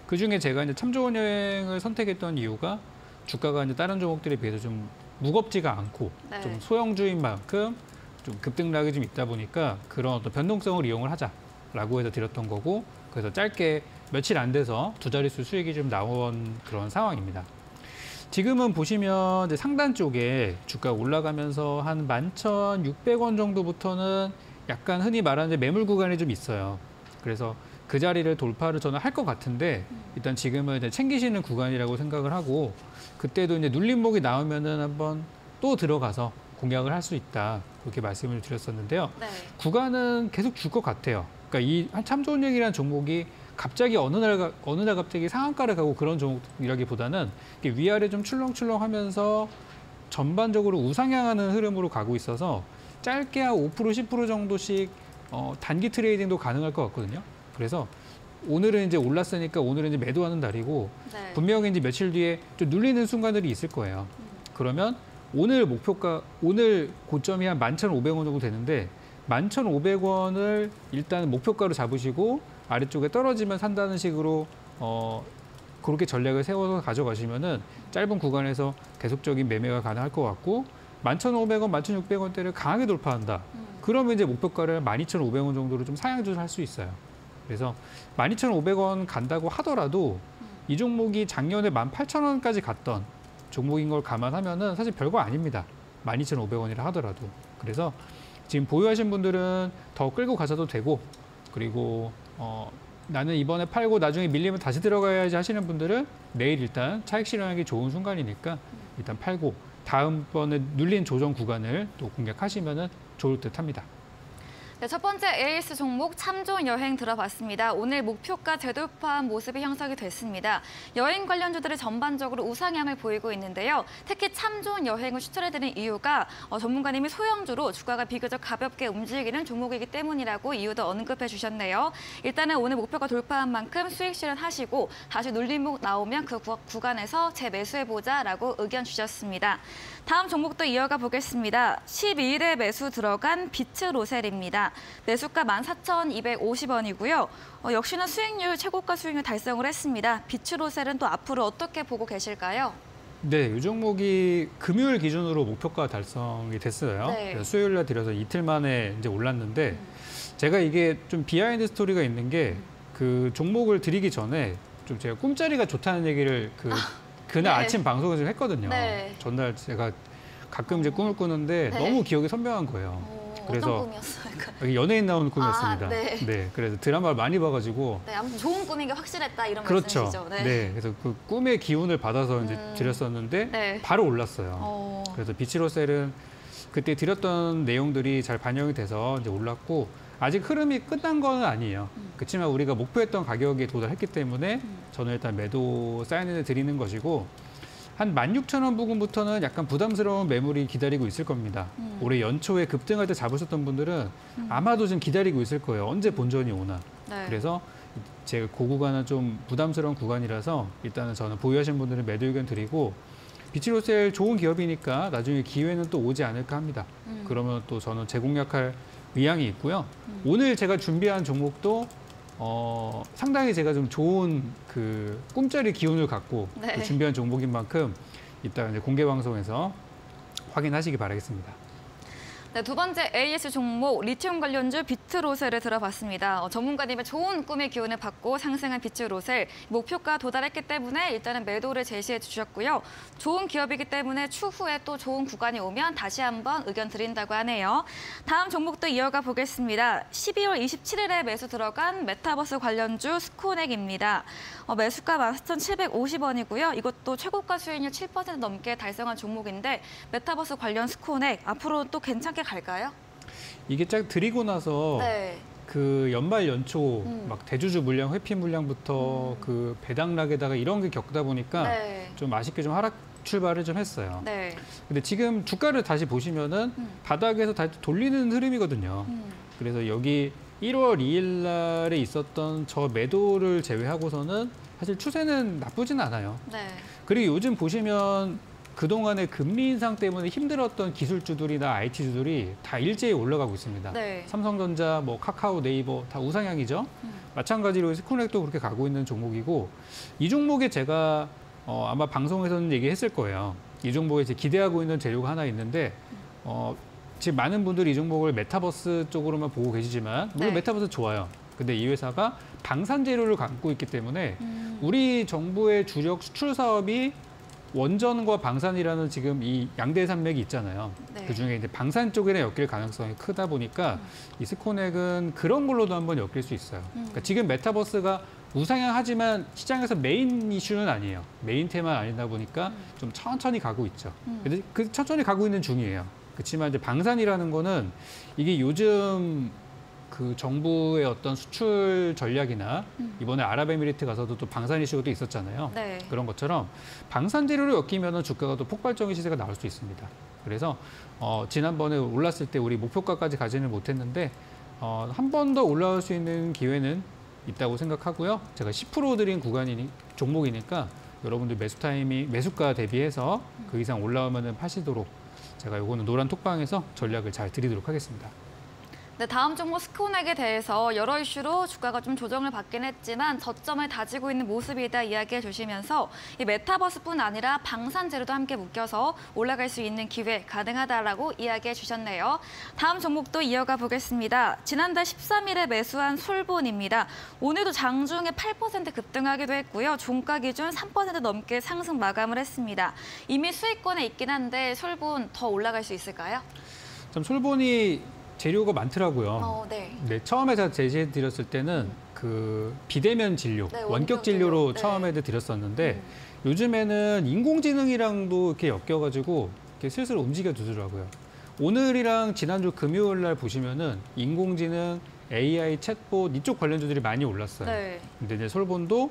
그 중에 제가 이제 참 좋은 여행을 선택했던 이유가 주가가 이제 다른 종목들에 비해서 좀 무겁지가 않고 네. 좀 소형주인 만큼 좀 급등락이 좀 있다 보니까 그런 어떤 변동성을 이용을 하자라고 해서 드렸던 거고 그래서 짧게 며칠 안 돼서 두 자릿수 수익이 좀 나온 그런 상황입니다. 지금은 보시면 이제 상단 쪽에 주가 올라가면서 한 11,600원 정도부터는 약간 흔히 말하는 매물 구간이 좀 있어요. 그래서 그 자리를 돌파를 저는 할 것 같은데 일단 지금은 이제 챙기시는 구간이라고 생각을 하고 그때도 이제 눌림목이 나오면은 한번 또 들어가서 공략을 할 수 있다 그렇게 말씀을 드렸었는데요. 네. 구간은 계속 줄 것 같아요. 그러니까 이 참 좋은 얘기라는 종목이 갑자기 어느 날 갑자기 상한가를 가고 그런 종목이라기보다는 이렇게 위아래 좀 출렁출렁 하면서 전반적으로 우상향하는 흐름으로 가고 있어서 짧게 한 5%, 10% 정도씩 단기 트레이딩도 가능할 것 같거든요. 그래서 오늘은 이제 올랐으니까 오늘은 이제 매도하는 날이고 네. 분명히 이제 며칠 뒤에 좀 눌리는 순간들이 있을 거예요. 그러면 오늘 목표가 오늘 고점이 한 11,500원 정도 되는데 11,500원을 일단 목표가로 잡으시고 아래쪽에 떨어지면 산다는 식으로 그렇게 전략을 세워서 가져가시면은 짧은 구간에서 계속적인 매매가 가능할 것 같고 11,500원, 11,600원대를 강하게 돌파한다. 그러면 이제 목표가를 12,500원 정도로 좀 상향 조절할 수 있어요. 그래서 12,500원 간다고 하더라도 이 종목이 작년에 18,000원까지 갔던 종목인 걸 감안하면은 사실 별거 아닙니다. 12,500원이라 하더라도. 그래서 지금 보유하신 분들은 더 끌고 가셔도 되고 그리고 나는 이번에 팔고 나중에 밀리면 다시 들어가야지 하시는 분들은 내일 일단 차익 실현하기 좋은 순간이니까 일단 팔고 다음번에 눌린 조정 구간을 또 공략하시면은 좋을 듯 합니다. 네, 첫 번째 AS 종목 참 좋은 여행 들어봤습니다. 오늘 목표가 재돌파한 모습이 형성이 됐습니다. 여행 관련주들이 전반적으로 우상향을 보이고 있는데요. 특히 참 좋은 여행을 추천해드린 이유가 전문가님이 소형주로 주가가 비교적 가볍게 움직이는 종목이기 때문이라고 이유도 언급해 주셨네요. 일단은 오늘 목표가 돌파한 만큼 수익 실현하시고 다시 눌림목 나오면 그 구간에서 재매수해보자라고 의견 주셨습니다. 다음 종목도 이어가 보겠습니다. 12일에 매수 들어간 비츠로셀입니다. 매수가 14,250원이고요. 역시나 수익률 최고가 수익률 달성을 했습니다. 비츠로셀은 또 앞으로 어떻게 보고 계실까요? 네, 이 종목이 금요일 기준으로 목표가 달성이 됐어요. 네. 그래서 수요일 날 들여서 이틀 만에 이제 올랐는데 제가 이게 좀 비하인드 스토리가 있는 게 그 종목을 드리기 전에 좀 제가 꿈자리가 좋다는 얘기를 그날 네. 아침 방송에서 했거든요. 네. 전날 제가 가끔 이제 꿈을 꾸는데 네. 너무 기억이 선명한 거예요. 그래서 어떤 꿈이었어요? 연예인 나오는 꿈이었습니다. 네. 그래서 드라마를 많이 봐가지고 네, 아무튼 좋은 꿈인 게 확실했다 이런 그렇죠. 말씀이시죠? 네. 그래서 그 꿈의 기운을 받아서 이제 드렸었는데 네. 바로 올랐어요. 그래서 비치로셀은 그때 드렸던 내용들이 잘 반영이 돼서 이제 올랐고 아직 흐름이 끝난 건 아니에요. 그렇지만 우리가 목표했던 가격에 도달했기 때문에 저는 일단 매도 사인을 드리는 것이고 한 16,000원 부근부터는 약간 부담스러운 매물이 기다리고 있을 겁니다. 올해 연초에 급등할 때 잡으셨던 분들은 아마도 지금 기다리고 있을 거예요. 언제 본전이 오나. 네. 그래서 제가 그 구간은 좀 부담스러운 구간이라서 일단은 저는 보유하신 분들은 매도 의견 드리고 비치로셀 좋은 기업이니까 나중에 기회는 또 오지 않을까 합니다. 그러면 또 저는 재공략할 의향이 있고요. 오늘 제가 준비한 종목도 상당히 제가 좀 좋은 그 꿈자리 기운을 갖고 네. 준비한 종목인 만큼 이따 이제 공개 방송에서 확인하시기 바라겠습니다. 네, 두 번째 AS 종목 리튬 관련주 비트로셀을 들어봤습니다. 전문가님의 좋은 꿈의 기운을 받고 상승한 비트로셀 목표가 도달했기 때문에 일단은 매도를 제시해 주셨고요. 좋은 기업이기 때문에 추후에 또 좋은 구간이 오면 다시 한번 의견 드린다고 하네요. 다음 종목도 이어가 보겠습니다. 12월 27일에 매수 들어간 메타버스 관련주 스코넥입니다. 매수가 14,750원이고요. 이것도 최고가 수익률 7% 넘게 달성한 종목인데 메타버스 관련 스코넥 앞으로 또 괜찮게 갈까요? 이게 쫙 드리고 나서 네. 그 연말 연초 막 대주주 물량, 회피 물량부터 그 배당락에다가 이런 게 겪다 보니까 네. 좀 아쉽게 좀 하락 출발을 좀 했어요. 네. 근데 지금 주가를 다시 보시면은 바닥에서 다시 돌리는 흐름이거든요. 그래서 여기 1월 2일 날에 있었던 저 매도를 제외하고서는 사실 추세는 나쁘진 않아요. 네. 그리고 요즘 보시면 그동안의 금리 인상 때문에 힘들었던 기술주들이나 IT주들이 다 일제히 올라가고 있습니다. 네. 삼성전자, 뭐 카카오, 네이버 다 우상향이죠. 마찬가지로 스코넥도 그렇게 가고 있는 종목이고 이 종목에 제가 아마 방송에서는 얘기했을 거예요. 이 종목에 이제 기대하고 있는 재료가 하나 있는데 지금 많은 분들이 이 종목을 메타버스 쪽으로만 보고 계시지만 물론 네. 메타버스 좋아요. 근데 이 회사가 방산 재료를 갖고 있기 때문에 우리 정부의 주력 수출 사업이 원전과 방산이라는 지금 이 양대 산맥이 있잖아요. 네. 그중에 이제 방산 쪽에나 엮일 가능성이 크다 보니까 이 스코넥은 그런 걸로도 한번 엮일 수 있어요. 그러니까 지금 메타버스가 우상향하지만 시장에서 메인 이슈는 아니에요. 메인 테마 아니다 보니까 좀 천천히 가고 있죠. 근데 그 천천히 가고 있는 중이에요. 그렇지만 이제 방산이라는 거는 이게 요즘 그 정부의 어떤 수출 전략이나 이번에 아랍에미리트 가서도 또 방산 이슈가 또 있었잖아요. 네. 그런 것처럼 방산 재료를 엮이면 주가가 또 폭발적인 시세가 나올 수 있습니다. 그래서 지난번에 올랐을 때 우리 목표가까지 가지는 못했는데 한 번 더 올라올 수 있는 기회는 있다고 생각하고요. 제가 10% 드린 종목이니까 여러분들 매수가 대비해서 그 이상 올라오면 파시도록 제가 요거는 노란 톡방에서 전략을 잘 드리도록 하겠습니다. 네, 다음 종목 스코넥에 대해서 여러 이슈로 주가가 좀 조정을 받긴 했지만 저점을 다지고 있는 모습이다 이야기해 주시면서 이 메타버스뿐 아니라 방산 재료도 함께 묶여서 올라갈 수 있는 기회 가능하다라고 이야기해 주셨네요. 다음 종목도 이어가 보겠습니다. 지난달 13일에 매수한 솔본입니다. 오늘도 장중에 8% 급등하기도 했고요. 종가 기준 3% 넘게 상승 마감을 했습니다. 이미 수익권에 있긴 한데 솔본 더 올라갈 수 있을까요? 좀 솔본이 재료가 많더라고요. 네. 네, 처음에 제가 제시해 드렸을 때는 그 비대면 진료, 네, 원격 진료로 네. 처음에 드렸었는데 요즘에는 인공지능이랑도 이렇게 엮여가지고 이렇게 슬슬 움직여 주더라고요. 오늘이랑 지난주 금요일 날 보시면은 인공지능, AI, 챗봇 이쪽 관련주들이 많이 올랐어요. 네. 근데 이제 솔본도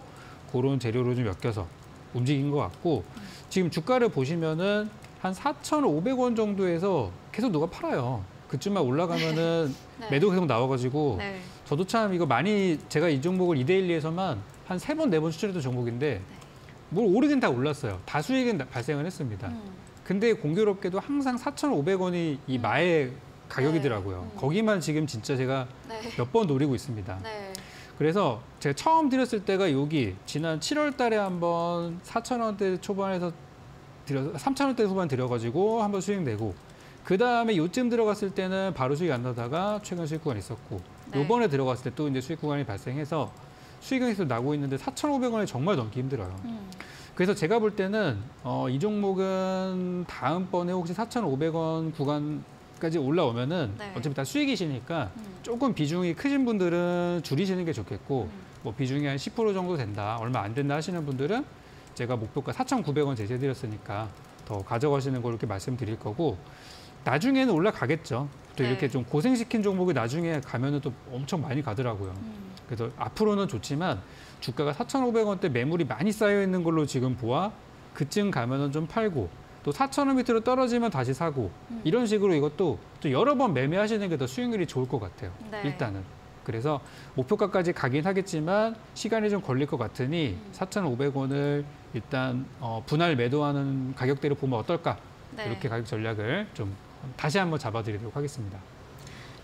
그런 재료로 좀 엮여서 움직인 것 같고 지금 주가를 보시면은 한 4,500원 정도에서 계속 누가 팔아요. 그쯤만 올라가면은 네. 매도 계속 나와가지고 네. 저도 참 이거 많이 제가 이 종목을 이데일리에서만 한 3번, 4번 추천했던 종목인데 뭘 오르긴 다 올랐어요. 다 수익은 발생을 했습니다. 근데 공교롭게도 항상 4,500원이 이 마의 가격이더라고요. 네. 거기만 지금 진짜 제가 네. 몇 번 노리고 있습니다. 네. 그래서 제가 처음 드렸을 때가 여기 지난 7월 달에 한번 4,000원대 초반에서 3,000원대 후반 들여가지고 한번 수익 내고 그 다음에 요쯤 들어갔을 때는 바로 수익 안 나다가 최근 수익 구간 있었고 네. 요번에 들어갔을 때 또 이제 수익 구간이 발생해서 수익이 계속 나고 있는데 4,500원이 정말 넘기 힘들어요. 그래서 제가 볼 때는 이 종목은 다음번에 혹시 4,500원 구간까지 올라오면은 네. 어차피 다 수익이시니까 조금 비중이 크신 분들은 줄이시는 게 좋겠고 뭐 비중이 한 10% 정도 된다, 얼마 안 된다 하시는 분들은 제가 목표가 4,900원 제시해드렸으니까 더 가져가시는 걸 이렇게 말씀드릴 거고 나중에는 올라가겠죠. 또 네. 이렇게 좀 고생시킨 종목이 나중에 가면은 또 엄청 많이 가더라고요. 그래서 앞으로는 좋지만 주가가 4,500원대 매물이 많이 쌓여 있는 걸로 지금 보아 그쯤 가면은 좀 팔고 또 4,000원 밑으로 떨어지면 다시 사고 이런 식으로 이것도 또 여러 번 매매하시는 게 더 수익률이 좋을 것 같아요. 네. 일단은. 그래서 목표가까지 가긴 하겠지만 시간이 좀 걸릴 것 같으니 4,500원을 일단 분할 매도하는 가격대로 보면 어떨까? 네. 이렇게 가격 전략을 좀 다시 한번 잡아드리도록 하겠습니다.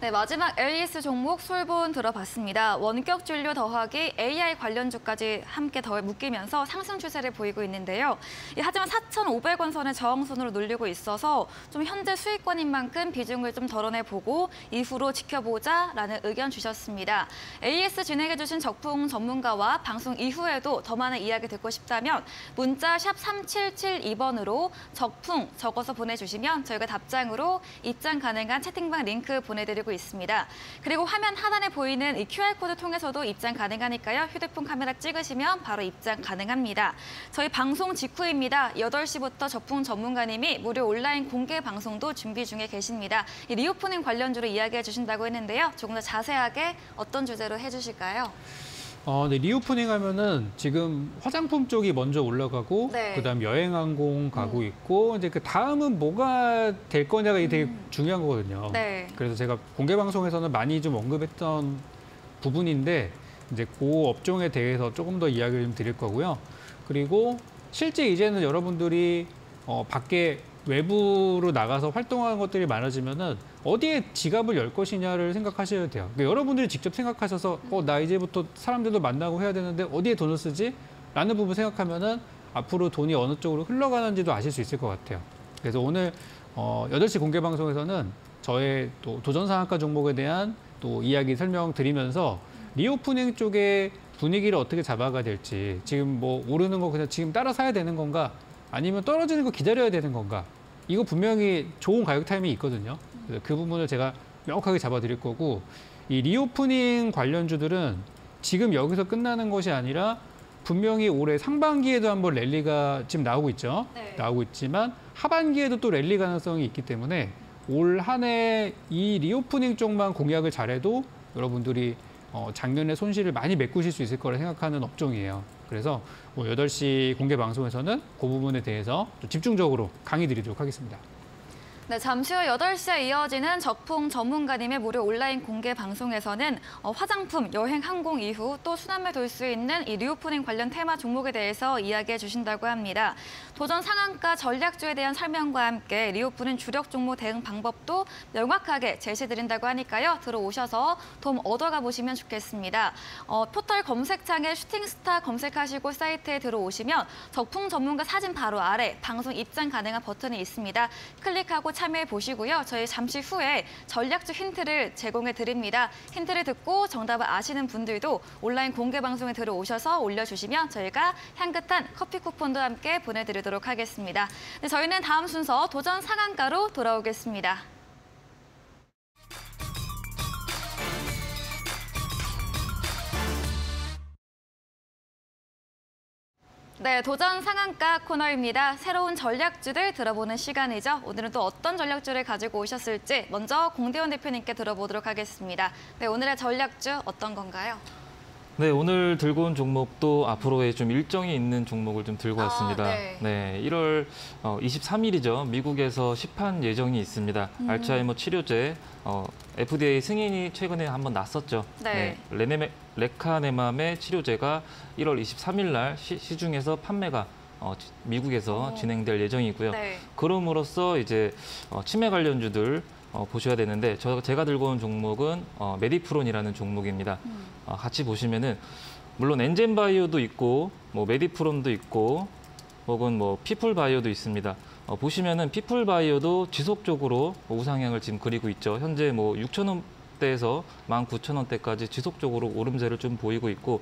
네, 마지막 LES 종목 솔본 들어봤습니다. 원격 진료 더하기 AI 관련주까지 함께 더 묶이면서 상승 추세를 보이고 있는데요. 하지만 4,500원 선의 저항선으로 눌리고 있어서 좀 현재 수익권인 만큼 비중을 좀 덜어내보고 이후로 지켜보자라는 의견 주셨습니다. AS 진행해주신 적풍 전문가와 방송 이후에도 더 많은 이야기 듣고 싶다면 문자 샵 3772번으로 적풍 적어서 보내주시면 저희가 답장으로 입장 가능한 채팅방 링크 보내드리고 있습니다. 그리고 화면 하단에 보이는 이 QR코드 통해서도 입장 가능하니까요. 휴대폰 카메라 찍으시면 바로 입장 가능합니다. 저희 방송 직후입니다. 8시부터 적풍 전문가님이 무료 온라인 공개 방송도 준비 중에 계십니다. 이 리오프닝 관련주로 이야기해 주신다고 했는데요. 조금 더 자세하게 어떤 주제로 해주실까요? 네, 리오프닝 하면은 지금 화장품 쪽이 먼저 올라가고 네. 그다음 여행항공 가고 있고 이제 그 다음은 뭐가 될 거냐가 되게 중요한 거거든요. 네. 그래서 제가 공개 방송에서는 많이 좀 언급했던 부분인데 이제 그 업종에 대해서 조금 더 이야기를 좀 드릴 거고요. 그리고 실제 이제는 여러분들이 밖에 외부로 나가서 활동하는 것들이 많아지면은 어디에 지갑을 열 것이냐를 생각하셔야 돼요. 그러니까 여러분들이 직접 생각하셔서 나 이제부터 사람들도 만나고 해야 되는데 어디에 돈을 쓰지? 라는 부분 생각하면은 앞으로 돈이 어느 쪽으로 흘러가는지도 아실 수 있을 것 같아요. 그래서 오늘 8시 공개 방송에서는 저의 또 도전상한가 종목에 대한 또 이야기 설명드리면서 리오프닝 쪽의 분위기를 어떻게 잡아가야 될지 지금 뭐 오르는 거 그냥 지금 따라 사야 되는 건가 아니면 떨어지는 거 기다려야 되는 건가 이거 분명히 좋은 가격 타이밍이 있거든요. 그래서 그 부분을 제가 명확하게 잡아드릴 거고 이 리오프닝 관련주들은 지금 여기서 끝나는 것이 아니라 분명히 올해 상반기에도 한번 랠리가 지금 나오고 있죠. 네. 나오고 있지만 하반기에도 또 랠리 가능성이 있기 때문에 올 한 해 이 리오프닝 쪽만 공략을 잘해도 여러분들이 작년에 손실을 많이 메꾸실 수 있을 거라 생각하는 업종이에요. 그래서 8시 공개 방송에서는 그 부분에 대해서 좀 집중적으로 강의 드리도록 하겠습니다. 네, 잠시 후 8시에 이어지는 적풍 전문가님의 무료 온라인 공개 방송에서는 화장품, 여행, 항공 이후 또 순환매 돌 수 있는 이 리오프닝 관련 테마 종목에 대해서 이야기해 주신다고 합니다. 도전 상한가 전략주에 대한 설명과 함께 리오프닝 주력 종목 대응 방법도 명확하게 제시드린다고 하니까요. 들어오셔서 도움 얻어가 보시면 좋겠습니다. 포털 검색창에 슈팅스타 검색하시고 사이트에 들어오시면 적풍 전문가 사진 바로 아래 방송 입장 가능한 버튼이 있습니다. 클릭하고 참여해 보시고요. 저희 잠시 후에 전략주 힌트를 제공해 드립니다. 힌트를 듣고 정답을 아시는 분들도 온라인 공개 방송에 들어오셔서 올려주시면 저희가 향긋한 커피 쿠폰도 함께 보내드리도록 하겠습니다. 네, 저희는 다음 순서 도전 상한가로 돌아오겠습니다. 네, 도전 상한가 코너입니다. 새로운 전략주들 들어보는 시간이죠. 오늘은 또 어떤 전략주를 가지고 오셨을지 먼저 공대원 대표님께 들어보도록 하겠습니다. 네, 오늘의 전략주 어떤 건가요? 네, 오늘 들고 온 종목도 앞으로의 좀 일정이 있는 종목을 좀 들고 왔습니다. 네. 1월 23일이죠. 미국에서 시판 예정이 있습니다. 알츠하이머 치료제 FDA 승인이 최근에 한번 났었죠. 네. 레카네맘의 치료제가 1월 23일 날 시중에서 판매가 미국에서 진행될 예정이고요. 네. 그럼으로써 이제 치매 관련주들 보셔야 되는데 제가 들고 온 종목은 메디프론이라는 종목입니다. 같이 보시면은 물론 엔젠바이오도 있고 뭐 메디프론도 있고 혹은 뭐 피플바이오도 있습니다. 보시면은 피플바이오도 지속적으로 우상향을 지금 그리고 있죠. 현재 뭐 6,000원대에서 19,000원대까지 지속적으로 오름세를 좀 보이고 있고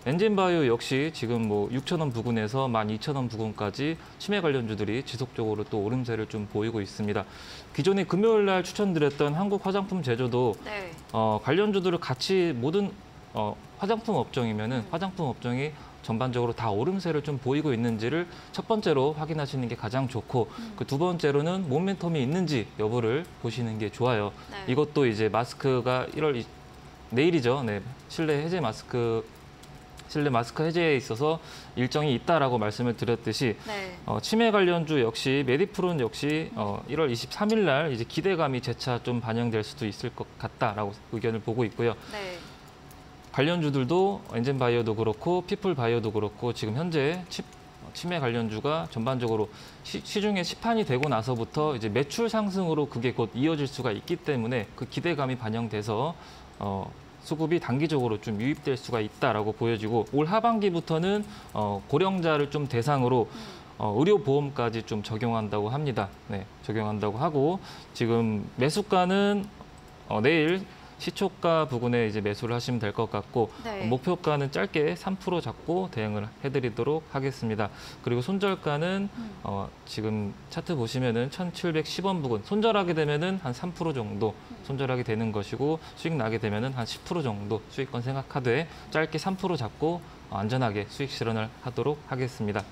엔진바이오 역시 지금 뭐 6,000원 부근에서 12,000원 부근까지 치매 관련주들이 지속적으로 또 오름세를 좀 보이고 있습니다. 기존에 금요일 날 추천드렸던 한국 화장품 제조도 네. 관련주들을 같이 모든 화장품 업종이면은 화장품 업종이 전반적으로 다 오름세를 좀 보이고 있는지를 첫 번째로 확인하시는 게 가장 좋고 그 두 번째로는 모멘텀이 있는지 여부를 보시는 게 좋아요. 네. 이것도 이제 마스크가 내일이죠. 네, 실내 마스크 해제에 있어서 일정이 있다라고 말씀을 드렸듯이 네. 치매 관련주 역시 메디프론 역시 1월 23일 날 이제 기대감이 재차 좀 반영될 수도 있을 것 같다라고 의견을 보고 있고요. 네. 관련주들도 엔젠바이오도 그렇고 피플바이오도 그렇고 지금 현재 치매 관련주가 전반적으로 시중에 시판이 되고 나서부터 이제 매출 상승으로 그게 곧 이어질 수가 있기 때문에 그 기대감이 반영돼서 수급이 단기적으로 좀 유입될 수가 있다라고 보여지고 올 하반기부터는 고령자를 좀 대상으로 의료보험까지 좀 적용한다고 합니다. 네, 적용한다고 하고 지금 매수가는 내일 시초가 부근에 이제 매수를 하시면 될 것 같고 네. 목표가는 짧게 3% 잡고 대응을 해드리도록 하겠습니다. 그리고 손절가는 지금 차트 보시면은 1,710원 부근 손절하게 되면은 한 3% 정도 손절하게 되는 것이고 수익 나게 되면은 한 10% 정도 수익권 생각하되 짧게 3% 잡고 안전하게 수익 실현을 하도록 하겠습니다.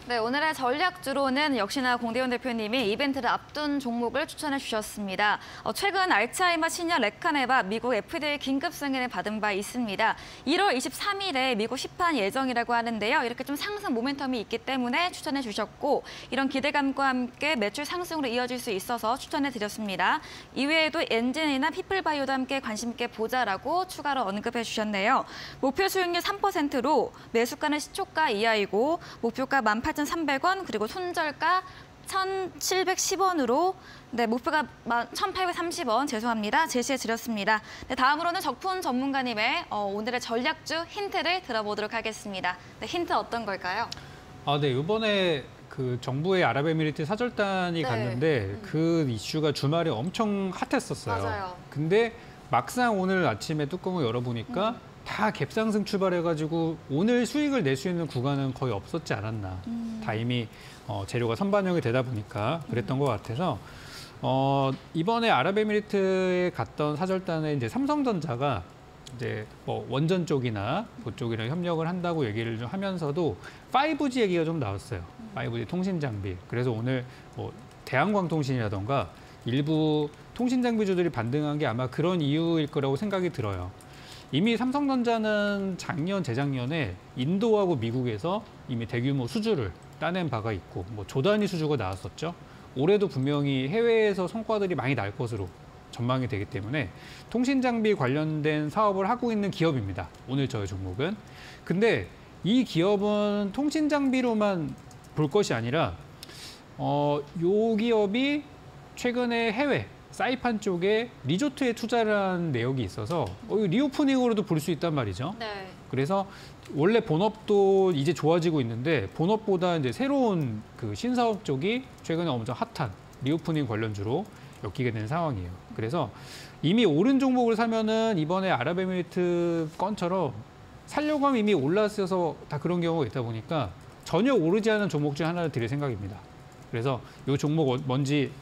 네, 오늘의 전략주로는 역시나 공대원 대표님이 이벤트를 앞둔 종목을 추천해 주셨습니다. 최근 알츠하이머 신약 레카네바 미국 FDA 긴급 승인을 받은 바 있습니다. 1월 23일에 미국 시판 예정이라고 하는데요. 이렇게 좀 상승 모멘텀이 있기 때문에 추천해 주셨고 이런 기대감과 함께 매출 상승으로 이어질 수 있어서 추천해 드렸습니다. 이외에도 엔진이나 피플바이오도 함께 관심 있게 보자라고 추가로 언급해 주셨네요. 목표 수익률 3%로 매수가는 시초가 이하이고 목표가 18,300원 그리고 손절가 1,710원으로 네, 목표가 1,830원 죄송합니다. 제시해 드렸습니다. 네, 다음으로는 적푼 전문가님의 오늘의 전략주 힌트를 들어보도록 하겠습니다. 네, 힌트 어떤 걸까요? 네, 이번에 그 정부의 아랍에미리트 사절단이 네. 갔는데 그 이슈가 주말에 엄청 핫했었어요. 맞아요. 근데 막상 오늘 아침에 뚜껑을 열어보니까 다 갭상승 출발해가지고 오늘 수익을 낼 수 있는 구간은 거의 없었지 않았나. 다 이미 재료가 선반영이 되다 보니까 그랬던 것 같아서 이번에 아랍에미리트에 갔던 사절단에 이제 삼성전자가 이제 뭐 원전 쪽이나 그쪽이랑 협력을 한다고 얘기를 좀 하면서도 5G 얘기가 좀 나왔어요. 5G 통신 장비. 그래서 오늘 뭐 대한광통신이라던가 일부 통신 장비주들이 반등한 게 아마 그런 이유일 거라고 생각이 들어요. 이미 삼성전자는 작년, 재작년에 인도하고 미국에서 이미 대규모 수주를 따낸 바가 있고 뭐 조 단위 수주가 나왔었죠. 올해도 분명히 해외에서 성과들이 많이 날 것으로 전망이 되기 때문에 통신 장비 관련된 사업을 하고 있는 기업입니다. 오늘 저희 종목은. 근데 이 기업은 통신 장비로만 볼 것이 아니라 요 기업이 최근에 해외 사이판 쪽에 리조트에 투자를 한 내역이 있어서 리오프닝으로도 볼 수 있단 말이죠. 네. 그래서 원래 본업도 이제 좋아지고 있는데 본업보다 이제 새로운 그 신사업 쪽이 최근에 엄청 핫한 리오프닝 관련주로 엮이게 된 상황이에요. 그래서 이미 오른 종목을 사면은 이번에 아랍에미리트 건처럼 살려고 하면 이미 올랐어서 다 그런 경우가 있다 보니까 전혀 오르지 않은 종목 중 하나를 드릴 생각입니다. 그래서 이 종목 뭔지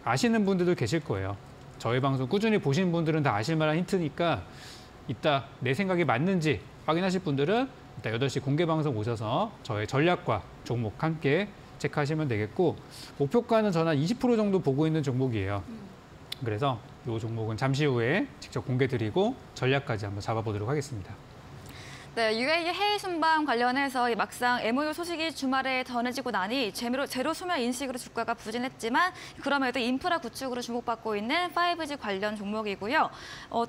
아시는 분들도 계실 거예요. 저희 방송 꾸준히 보신 분들은 다 아실 만한 힌트니까 이따 내 생각이 맞는지 확인하실 분들은 일단 8시 공개 방송 오셔서 저의 전략과 종목 함께 체크하시면 되겠고 목표가는 저는 한 20% 정도 보고 있는 종목이에요. 그래서 이 종목은 잠시 후에 직접 공개 드리고 전략까지 한번 잡아보도록 하겠습니다. 네, UAE 해외 순방 관련해서 막상 MOU 소식이 주말에 전해지고 나니 제로 소멸 인식으로 주가가 부진했지만 그럼에도 인프라 구축으로 주목받고 있는 5G 관련 종목이고요.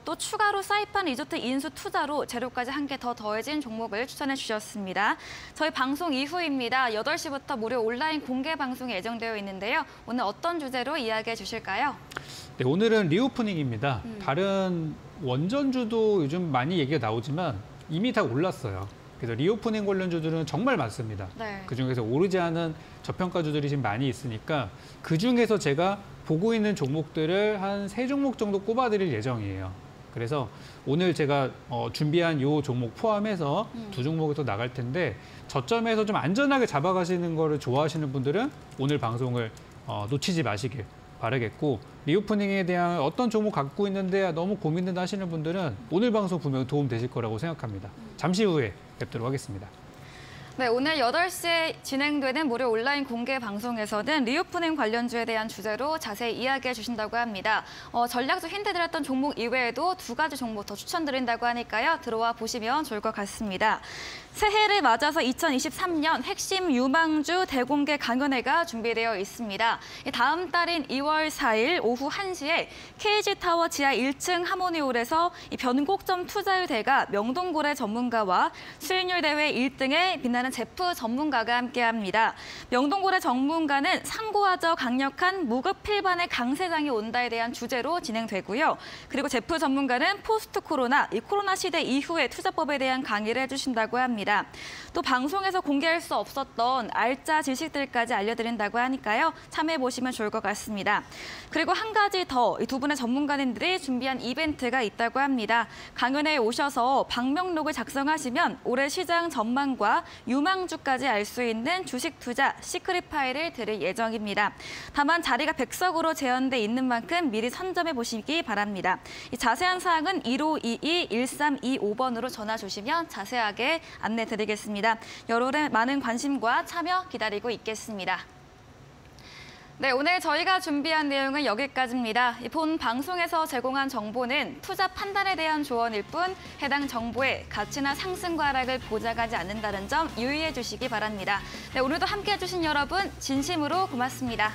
또 추가로 사이판 리조트 인수 투자로 재료까지 한 개 더 더해진 종목을 추천해 주셨습니다. 저희 방송 이후입니다. 8시부터 무료 온라인 공개 방송이 예정되어 있는데요. 오늘 어떤 주제로 이야기해 주실까요? 네, 오늘은 리오프닝입니다. 다른 원전주도 요즘 많이 얘기가 나오지만 이미 다 올랐어요. 그래서 리오프닝 관련주들은 정말 많습니다. 네. 그중에서 오르지 않은 저평가주들이 지금 많이 있으니까 그중에서 제가 보고 있는 종목들을 한 3종목 정도 꼽아드릴 예정이에요. 그래서 오늘 제가 준비한 이 종목 포함해서 2종목이 더 나갈 텐데 저점에서 좀 안전하게 잡아가시는 거를 좋아하시는 분들은 오늘 방송을 놓치지 마시길 바라겠고 리오프닝에 대한 어떤 종목 갖고 있는데 너무 고민된다 하시는 분들은 오늘 방송 보면 도움 되실 거라고 생각합니다. 잠시 후에 뵙도록 하겠습니다. 네, 오늘 8시에 진행되는 무료 온라인 공개 방송에서는 리오프닝 관련주에 대한 주제로 자세히 이야기해 주신다고 합니다. 전략적 힌트 드렸던 종목 이외에도 2가지 종목 더 추천드린다고 하니까요. 들어와 보시면 좋을 것 같습니다. 새해를 맞아서 2023년 핵심 유망주 대공개 강연회가 준비되어 있습니다. 다음 달인 2월 4일 오후 1시에 KG타워 지하 1층 하모니홀에서 변곡점 투자율 대가 명동고래 전문가와 수익률 대회 1등에 빛나는 제프 전문가가 함께합니다. 명동고래 전문가는 상고하저 강력한 무급 필반의 강세장이 온다에 대한 주제로 진행되고요. 그리고 제프 전문가는 포스트 코로나, 이 코로나 시대 이후의 투자법에 대한 강의를 해주신다고 합니다. 또 방송에서 공개할 수 없었던 알짜 지식들까지 알려드린다고 하니까요. 참여해보시면 좋을 것 같습니다. 그리고 한 가지 더, 이 2분의 전문가님들이 준비한 이벤트가 있다고 합니다. 강연회에 오셔서 방명록을 작성하시면 올해 시장 전망과 유망주까지 알 수 있는 주식 투자 시크릿 파일을 드릴 예정입니다. 다만 자리가 100석으로 제한돼 있는 만큼 미리 선점해 보시기 바랍니다. 이 자세한 사항은 1522-1325번으로 전화 주시면 자세하게 안내 드리겠습니다. 여러분의 많은 관심과 참여 기다리고 있겠습니다. 네, 오늘 저희가 준비한 내용은 여기까지입니다. 본 방송에서 제공한 정보는 투자 판단에 대한 조언일 뿐 해당 정보의 가치나 상승과 하락을 보장하지 않는다는 점 유의해 주시기 바랍니다. 네, 오늘도 함께해 주신 여러분 진심으로 고맙습니다.